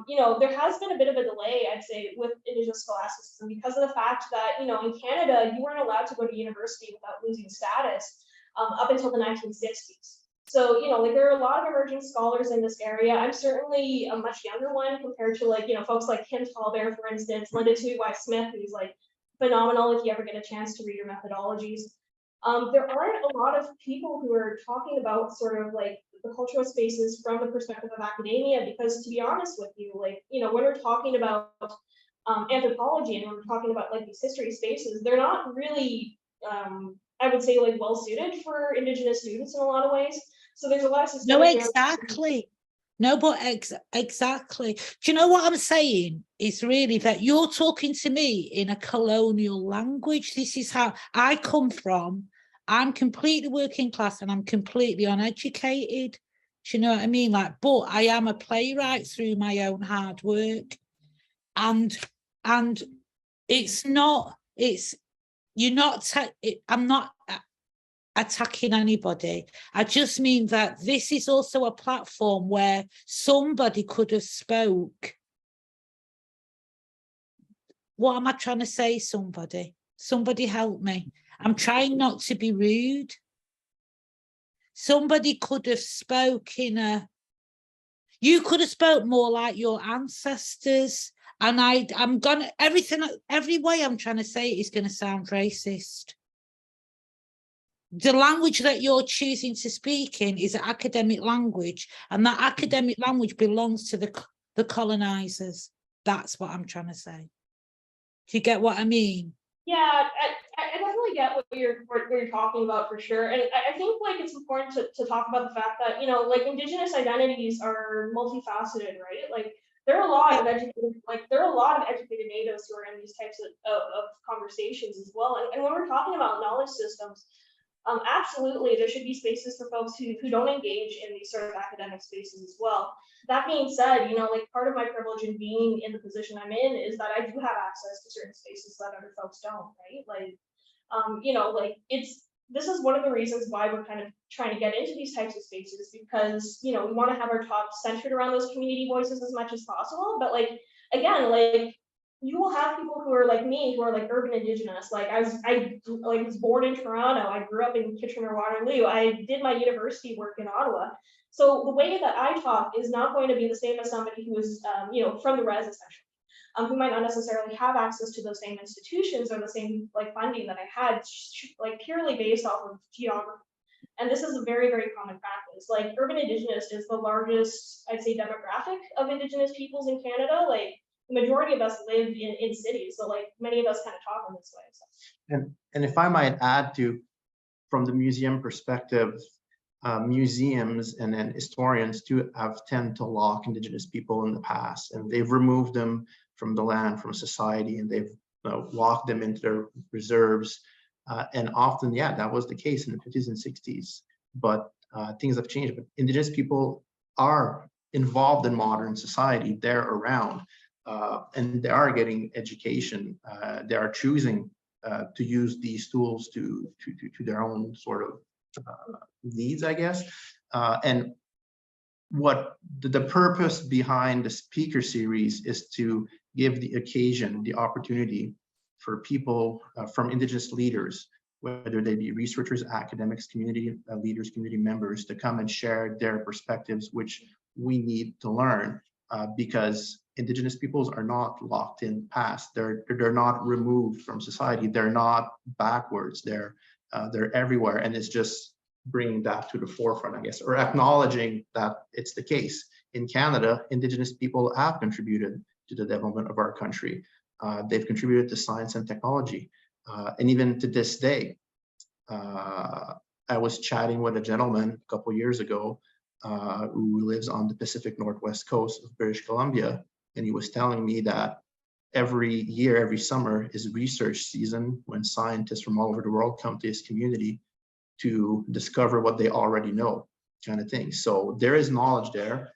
You know, there has been a bit of a delay, I'd say, with Indigenous scholasticism because of the fact that, you know, in Canada, you weren't allowed to go to university without losing status up until the 1960s. So, you know, like there are a lot of emerging scholars in this area. I'm certainly a much younger one compared to like, you know, folks like Kim Tallbear, for instance, Linda Tui Smith, who's like phenomenal if you ever get a chance to read her methodologies. There aren't a lot of people who are talking about sort of like the cultural spaces from the perspective of academia, because to be honest with you, like, you know, when we're talking about anthropology and when we're talking about like these history spaces, they're not really, I would say, like well suited for Indigenous students in a lot of ways. So there's a lot of systemic. No, exactly. No, but exactly. Do you know what I'm saying? Is really that you're talking to me in a colonial language. This is how I come from. I'm completely working class and I'm completely uneducated. Do you know what I mean? Like, but I am a playwright through my own hard work. And it's not, it's, you're not, I'm not attacking anybody. I just mean that this is also a platform where somebody could have spoke. What am I trying to say? Somebody help me. I'm trying not to be rude. Somebody could have spoke in a, you could have spoke more like your ancestors. And I'm gonna, every way I'm trying to say it is going to sound racist. The language that you're choosing to speak in is an academic language, and that academic language belongs to the colonizers. That's what I'm trying to say. Do you get what I mean? Yeah, I definitely get what you're talking about for sure. And I think like it's important to talk about the fact that, you know, like Indigenous identities are multifaceted, right? Like there are a lot of educated natives who are in these types of conversations as well. And when we're talking about knowledge systems, absolutely, there should be spaces for folks who don't engage in these sort of academic spaces as well. That being said, you know, like part of my privilege in being in the position I'm in is that I do have access to certain spaces that other folks don't, right? Like, you know, like this is one of the reasons why we're kind of trying to get into these types of spaces, because, you know, we want to have our talks centered around those community voices as much as possible. But like, again, like, you will have people who are like me, who are like urban Indigenous. Like I was born in Toronto. I grew up in Kitchener-Waterloo. I did my university work in Ottawa. So the way that I talk is not going to be the same as somebody who is, you know, from the res essentially, who might not necessarily have access to those same institutions or the same like funding that I had, like purely based off of geography. And this is a very, very common practice. Like urban Indigenous is the largest, I'd say, demographic of Indigenous peoples in Canada. Like the majority of us live in cities, so like many of us kind of talk in this way. So. And if I might add to, from the museum perspective, museums and then historians too have tend to lock Indigenous people in the past, and they've removed them from the land, from society, and they've locked them into their reserves. And often, yeah, that was the case in the 50s and 60s, but things have changed. But Indigenous people are involved in modern society, they're around. And they are getting education. They are choosing to use these tools to their own sort of needs, I guess. And what the purpose behind the speaker series is to give the occasion, the opportunity for people from Indigenous leaders, whether they be researchers, academics, community leaders, community members, to come and share their perspectives, which we need to learn. Because Indigenous peoples are not locked in past. They're not removed from society. They're not backwards. They're everywhere, and it's just bringing that to the forefront, I guess, or acknowledging that it's the case. In Canada, Indigenous people have contributed to the development of our country. They've contributed to science and technology, and even to this day. I was chatting with a gentleman a couple of years ago who lives on the Pacific Northwest coast of British Columbia. And he was telling me that every year, every summer is research season when scientists from all over the world come to his community to discover what they already know. kind of thing. So there is knowledge there.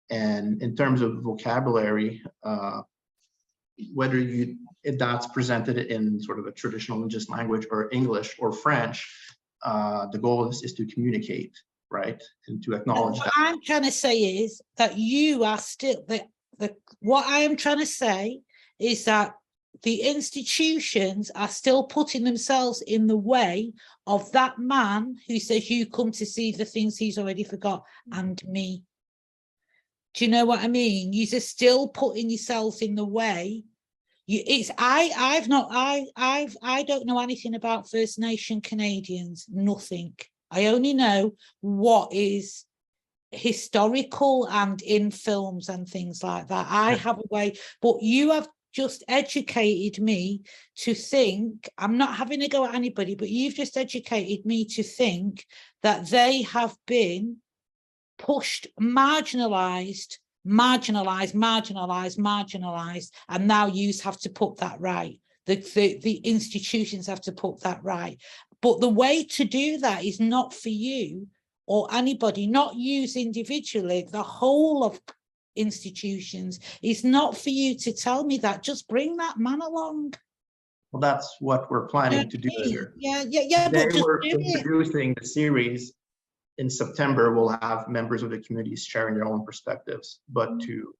And in terms of vocabulary, whether if that's presented in sort of a traditional indigenous language or English or French, the goal is to communicate, right? And to acknowledge what that. I'm trying to say is that you are still, what I am trying to say is that the institutions are still putting themselves in the way of that man who says you come to see the things he's already forgot, and me. Do you know what I mean? You're still putting yourself in the way. I don't know anything about First Nation Canadians, nothing. I only know what is historical and in films and things like that. I have a way, but you have just educated me to think, I'm not having a go at anybody, but you've just educated me to think that they have been pushed, marginalized, and now you have to put that right. The institutions have to put that right. But the way to do that is not for you or anybody, not use individually, the whole of institutions. It's not for you to tell me that. Just bring that man along. Well, that's what we're planning to do here. Yeah. Today But just we're do it. introducing the series. In September, we'll have members of the communities sharing their own perspectives, but to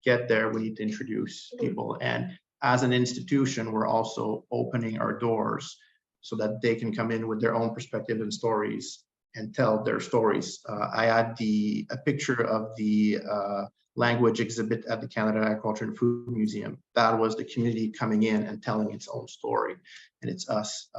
get there, we need to introduce people. And as an institution, we're also opening our doors so that they can come in with their own perspective and stories and tell their stories. I had a picture of the language exhibit at the Canada Agriculture and Food Museum. That was the community coming in and telling its own story. And it's us,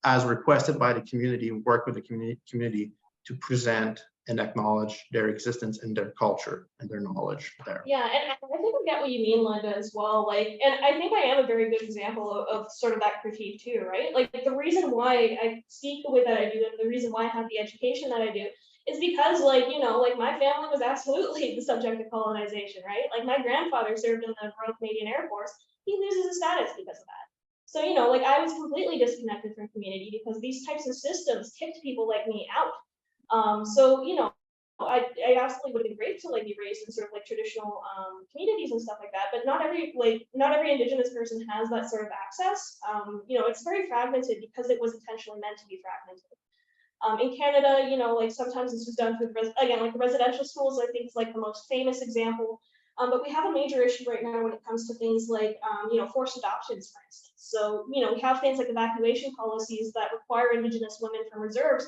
as requested by the community, work with the community to present and acknowledge their existence and their culture and their knowledge there. Yeah, and I think I get what you mean, Linda, as well. Like, and I think I am a very good example of sort of that critique too, right? Like, the reason why I speak the way that I do, and the reason why I have the education that I do, is because, like, my family was absolutely the subject of colonization, right? Like, my grandfather served in the Royal Canadian Air Force. He loses his status because of that. So, like, I was completely disconnected from community because these types of systems kicked people like me out. So, I absolutely would have been great to be raised in sort of traditional communities and stuff like that, but not every Indigenous person has that sort of access. It's very fragmented because it was intentionally meant to be fragmented. In Canada, sometimes this was done through the residential schools, I think is the most famous example. But we have a major issue right now when it comes to things like forced adoptions, for instance. So, we have things like evacuation policies that require Indigenous women from reserves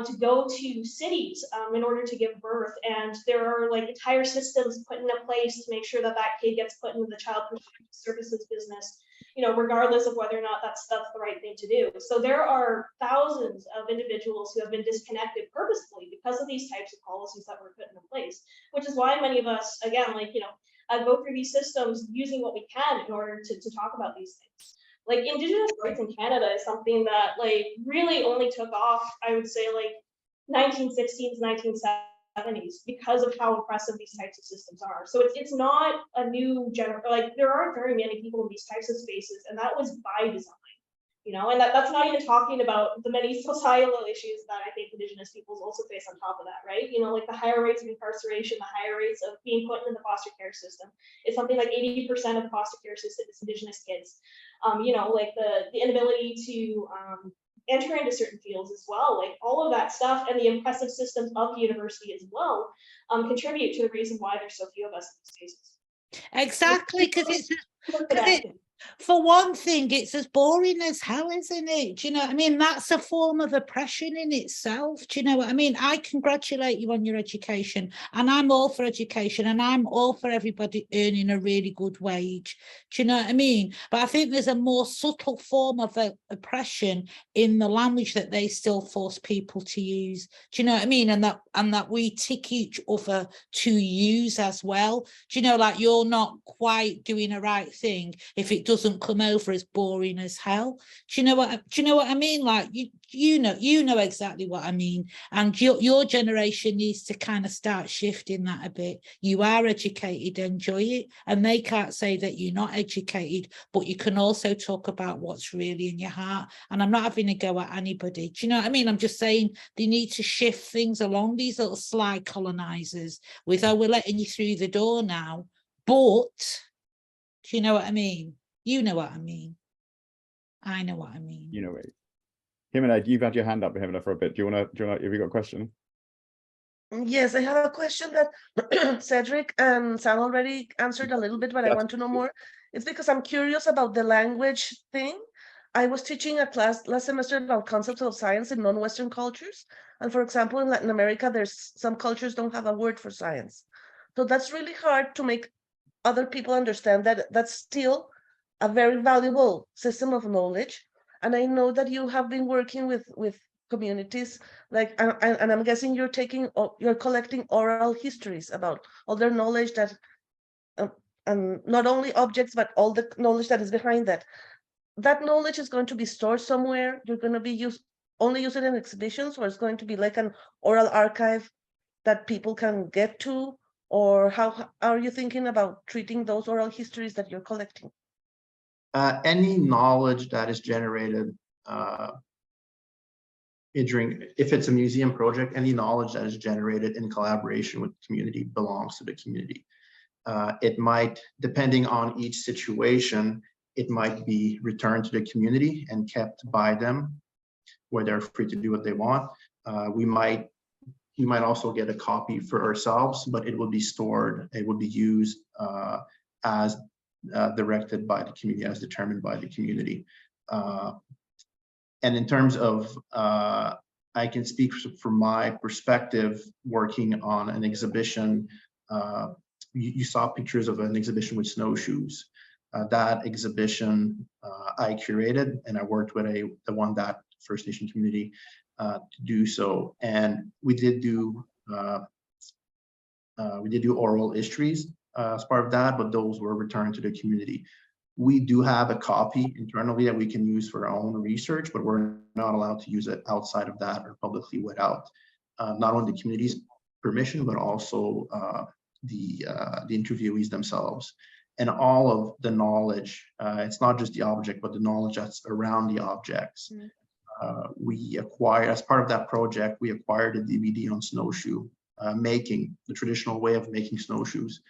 to go to cities in order to give birth. And there are entire systems put into place to make sure that that kid gets put into the child protective services business, regardless of whether or not that's the right thing to do. So there are thousands of individuals who have been disconnected purposefully because of these types of policies that were put into place, which is why many of us, again, go through these systems using what we can in order to talk about these things. Indigenous rights in Canada is something that really only took off, I would say 1960s, 1970s, because of how oppressive these types of systems are. So it's not a new there aren't very many people in these types of spaces, and that was by design. And that's not even talking about the many societal issues that I think Indigenous peoples also face on top of that, right? The higher rates of incarceration, the higher rates of being put in the foster care system. It's something like 80% of the foster care system is Indigenous kids. The inability to enter into certain fields as well, all of that stuff, and the oppressive systems of the university as well, contribute to the reason why there's so few of us in these spaces. Exactly, because for one thing, it's as boring as hell, isn't it? Do you know what I mean? That's a form of oppression in itself. Do you know what I mean? I congratulate you on your education, and I'm all for education, and I'm all for everybody earning a really good wage. Do you know what I mean? But I think there's a more subtle form of oppression in the language that they still force people to use. Do you know what I mean? And that we tick each other to use as well. Do you know, you're not quite doing the right thing if it doesn't come over as boring as hell. Do you know what I mean? Like you know exactly what I mean. And your generation needs to kind of start shifting that a bit. You are educated, enjoy it, and they can't say that you're not educated, but you can also talk about what's really in your heart. And I'm not having a go at anybody. Do you know what I mean? I'm just saying they need to shift things along, these little sly colonizers with, oh, we're letting you through the door now. But do you know what I mean? You know what I mean. I know what I mean. You know it. Jimena, you've had your hand up, Jimena, for a bit. Do you want to, have you got a question? Yes, I have a question that Cédric and Sam already answered a little bit, but I want to know more. It's because I'm curious about the language thing. I was teaching a class last semester about concepts of science in non-Western cultures. And for example, in Latin America, there's some cultures don't have a word for science. So that's really hard to make other people understand that that's still a very valuable system of knowledge. And I know that you have been working with communities, like, and I'm guessing you're collecting oral histories about all their knowledge that, and not only objects, but all the knowledge that is behind that. That knowledge is going to be stored somewhere. You're going to be only use it in exhibitions, or it's going to be like an oral archive that people can get to, or how are you thinking about treating those oral histories that you're collecting? Any knowledge that is generated if it's a museum project, any knowledge that is generated in collaboration with the community belongs to the community. It might, depending on each situation, it might be returned to the community and kept by them, where they're free to do what they want. We might also get a copy for ourselves, but it will be stored, it will be used as directed by the community, as determined by the community. And in terms of, I can speak from my perspective, working on an exhibition. You saw pictures of an exhibition with snowshoes. That exhibition I curated, and I worked with the Wendat First Nation community to do so. And we did do oral histories as part of that, but those were returned to the community. We do have a copy internally that we can use for our own research, but we're not allowed to use it outside of that or publicly without not only the community's permission, but also the interviewees themselves. And all of the knowledge, it's not just the object, but the knowledge that's around the objects. We acquired, as part of that project, we acquired a DVD on snowshoe making, the traditional way of making snowshoes.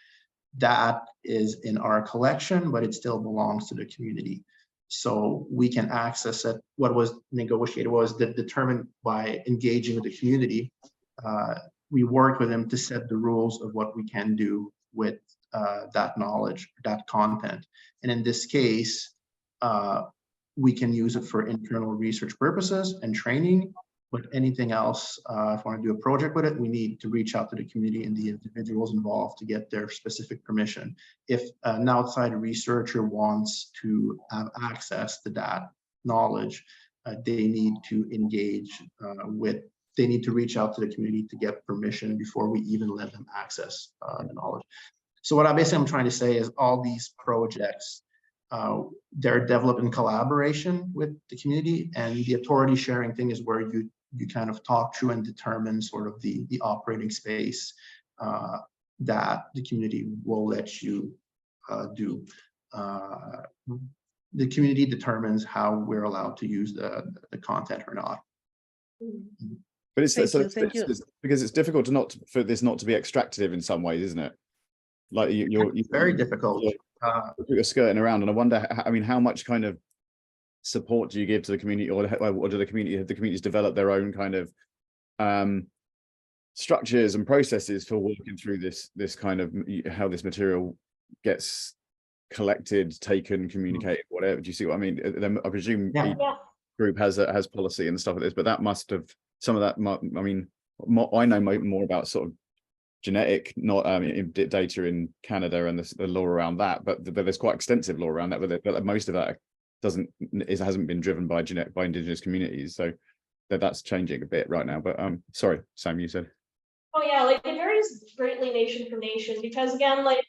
That is in our collection, but it still belongs to the community. So we can access it. What was negotiated was that determined by engaging with the community. We worked with them to set the rules of what we can do with that knowledge, that content. And in this case, we can use it for internal research purposes and training, but anything else, if we want to do a project with it, we need to reach out to the community and the individuals involved to get their specific permission. If an outside researcher wants to have access to that knowledge, they need to engage they need to reach out to the community to get permission before we even let them access the knowledge. So what I'm trying to say is all these projects, they're developed in collaboration with the community, and the authority sharing thing is where you kind of talk through and determine sort of the operating space that the community will let you do. The community determines how we're allowed to use the content or not. But it's Thank you. because it's difficult for this not to be extractive in some ways, isn't it? Like you're very difficult. You're skirting around, and I wonder, I mean, how much kind of support do you give to the community, or do the communities develop their own kind of structures and processes for working through this kind of how this material gets collected, taken, communicated, whatever? Do you see what I mean? I presume each group has policy and stuff like this, but that must have some of that. I mean, I know more about sort of genetic, not data in Canada and the law around that, but there's quite extensive law around that. But most of that hasn't been driven by Indigenous communities, so that's changing a bit right now. But sorry, Sam, you said. Oh yeah, like it varies greatly nation from nation, because again, like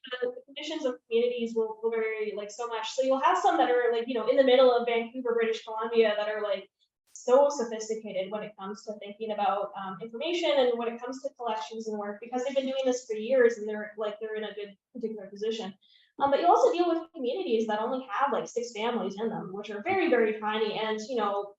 conditions of communities will vary like so much. So you'll have some that are like, in the middle of Vancouver, British Columbia, that are like so sophisticated when it comes to thinking about information and when it comes to collections and work, because they've been doing this for years and they're in a good particular position. But you also deal with communities that only have like 6 families in them, which are very, very tiny. And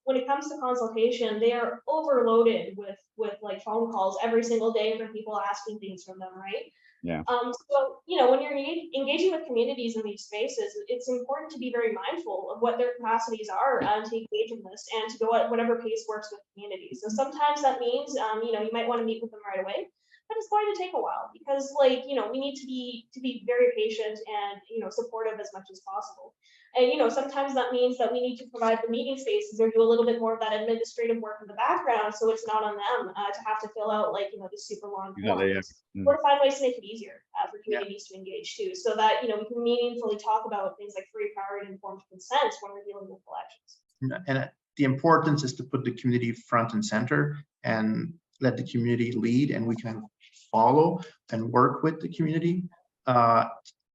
when it comes to consultation, they are overloaded with like phone calls every single day from people asking things from them, right? Yeah. So when you're engaging with communities in these spaces, it's important to be very mindful of what their capacities are to engage in this and to go at whatever pace works with communities. So sometimes that means you might want to meet with them right away, but it's going to take a while because we need to be very patient and supportive as much as possible. And sometimes that means that we need to provide the meeting spaces or do a little bit more of that administrative work in the background, so it's not on them to have to fill out the super long forms. Or to find ways to make it easier for communities to engage too, so that we can meaningfully talk about things like free, prior, and informed consent when we're dealing with collections. And the importance is to put the community front and center and let the community lead, and we can follow and work with the community.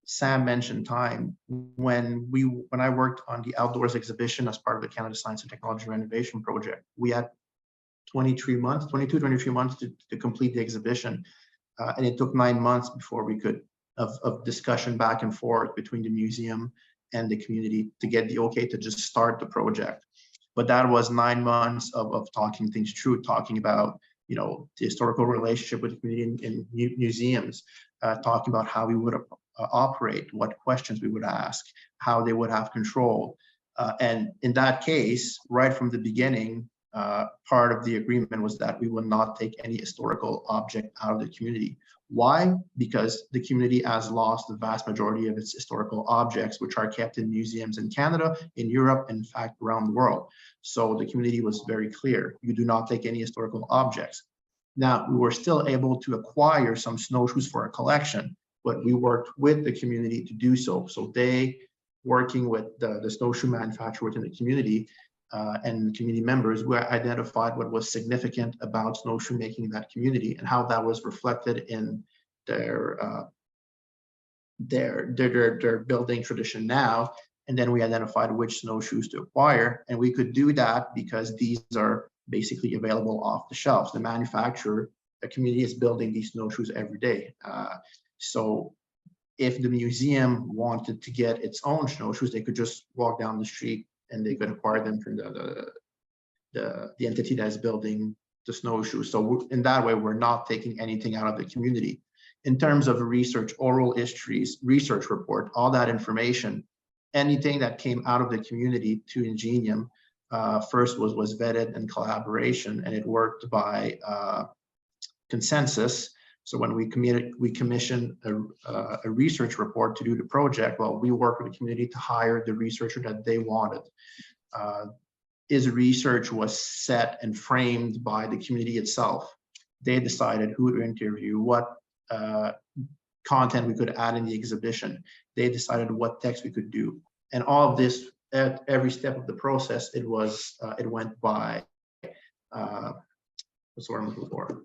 Sam mentioned time. When I worked on the outdoors exhibition as part of the Canada Science and Technology Renovation Project, we had 22, 23 months to complete the exhibition. And it took 9 months before we could, of discussion back and forth between the museum and the community to get the okay to just start the project. But that was 9 months of talking things through, talking about the historical relationship with the community in museums, talking about how we would operate, what questions we would ask, how they would have control. And in that case, right from the beginning, part of the agreement was that we would not take any historical object out of the community. Why? Because the community has lost the vast majority of its historical objects, which are kept in museums in Canada, in Europe, and in fact, around the world. So the community was very clear. You do not take any historical objects. Now, we were still able to acquire some snowshoes for a collection, but we worked with the community to do so. So they, working with the snowshoe manufacturer within the community, and community members, who identified what was significant about snowshoe making in that community and how that was reflected in their building tradition now. And then we identified which snowshoes to acquire, and we could do that because these are basically available off the shelves. The manufacturer, the community is building these snowshoes every day. So if the museum wanted to get its own snowshoes, they could just walk down the street and they could acquire them from the entity that is building the snowshoes. So in that way, we're not taking anything out of the community. In terms of research, oral histories, research report, all that information, anything that came out of the community to Ingenium first was vetted in collaboration, and it worked by consensus. So when we commissioned a research report to do the project, well, we worked with the community to hire the researcher that they wanted. His research was set and framed by the community itself. They decided who to interview, what content we could add in the exhibition. They decided what text we could do. And all of this, at every step of the process, it went by what's the word I'm looking for?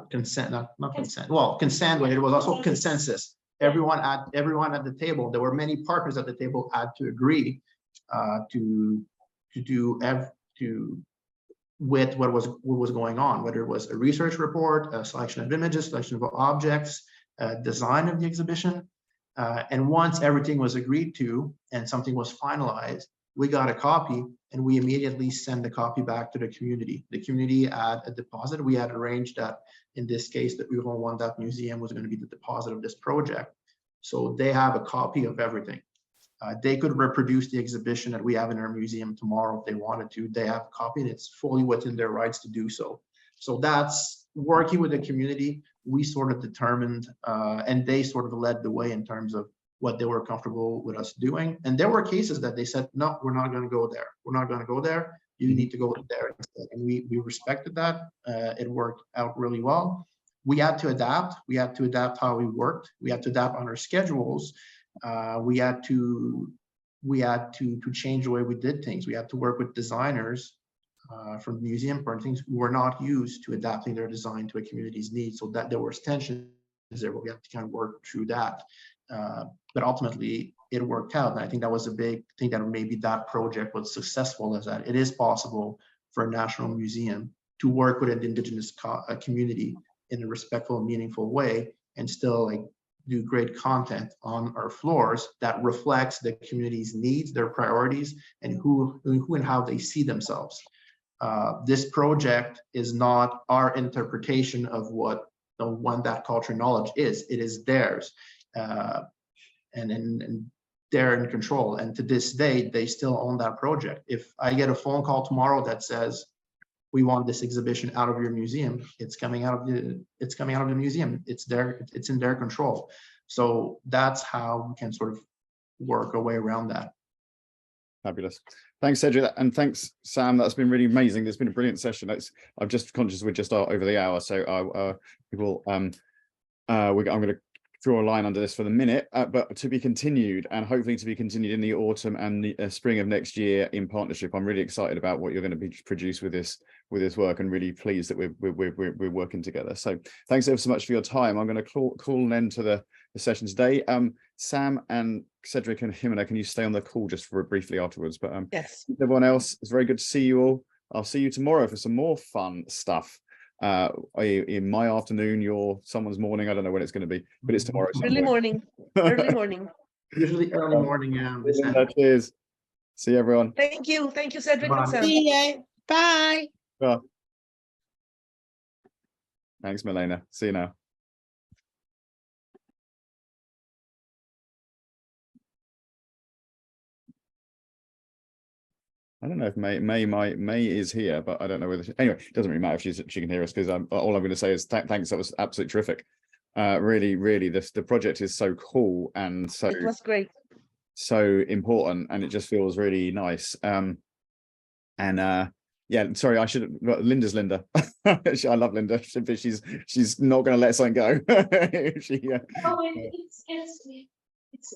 Consent, not consent. Well, consent, but it was also consensus. Everyone at the table, there were many partners at the table, had to agree with what was going on, whether it was a research report, a selection of images, selection of objects, design of the exhibition. And once everything was agreed to and something was finalized, we got a copy and we immediately send the copy back to the community. The community had a deposit. We had arranged that in this case, that Huron Wendat Museum was going to be the deposit of this project. So they have a copy of everything. They could reproduce the exhibition that we have in our museum tomorrow if they wanted to. They have a copy and it's fully within their rights to do so. So that's working with the community. We sort of determined and they sort of led the way in terms of what they were comfortable with us doing. And there were cases that they said, no, we're not going to go there. We're not going to go there. You need to go there instead. And we respected that. It worked out really well. We had to adapt. We had to adapt how we worked. We had to adapt on our schedules. We had to change the way we did things. We had to work with designers from the museum for things who were not used to adapting their design to a community's needs. So that there was tensions there, but we have to kind of work through that. but ultimately it worked out. And I think that was a big thing, that maybe that project was successful, is that it is possible for a national museum to work with an Indigenous community in a respectful, meaningful way, and still like do great content on our floors that reflects the community's needs, their priorities, and who and how they see themselves. This project is not our interpretation of what that culture knowledge is. It is theirs, and they're in control. And to this day, they still own that project. If I get a phone call tomorrow that says, "We want this exhibition out of your museum," it's coming out of the museum. It's in their control. So that's how we can sort of work our way around that. Fabulous. Thanks, Cédric, and thanks, Sam. That's been really amazing. It's been a brilliant session. I'm just conscious we're just over the hour, so I'm going to draw a line under this for the minute, but to be continued, and hopefully to be continued in the autumn and the spring of next year in partnership. I'm really excited about what you're going to be produce with this work, and really pleased that we're working together. So thanks ever so much for your time. I'm going to call an end to the session today. Sam and Cédric and Jimena, can you stay on the call just for briefly afterwards? But Yes. everyone else, it's very good to see you all. I'll see you tomorrow for some more fun stuff. In my afternoon, someone's morning. I don't know when it's going to be, but it's tomorrow. Early morning. Early morning. Usually early morning. Cheers. See you, everyone. Thank you, Cédric Bye. and Sam. See you. Bye. Thanks, Milena. See you now. I don't know if May is here, but I don't know whether anyway, it doesn't really matter if she can hear us, because all I'm going to say is thanks. That was absolutely terrific. Really, the project is so cool, and so It was great. so important, and it just feels really nice. Yeah, sorry, I should. Linda's Linda. I love Linda, but she's not going to let something go. Oh,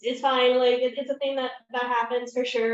it's fine. Like it's a thing that happens for sure.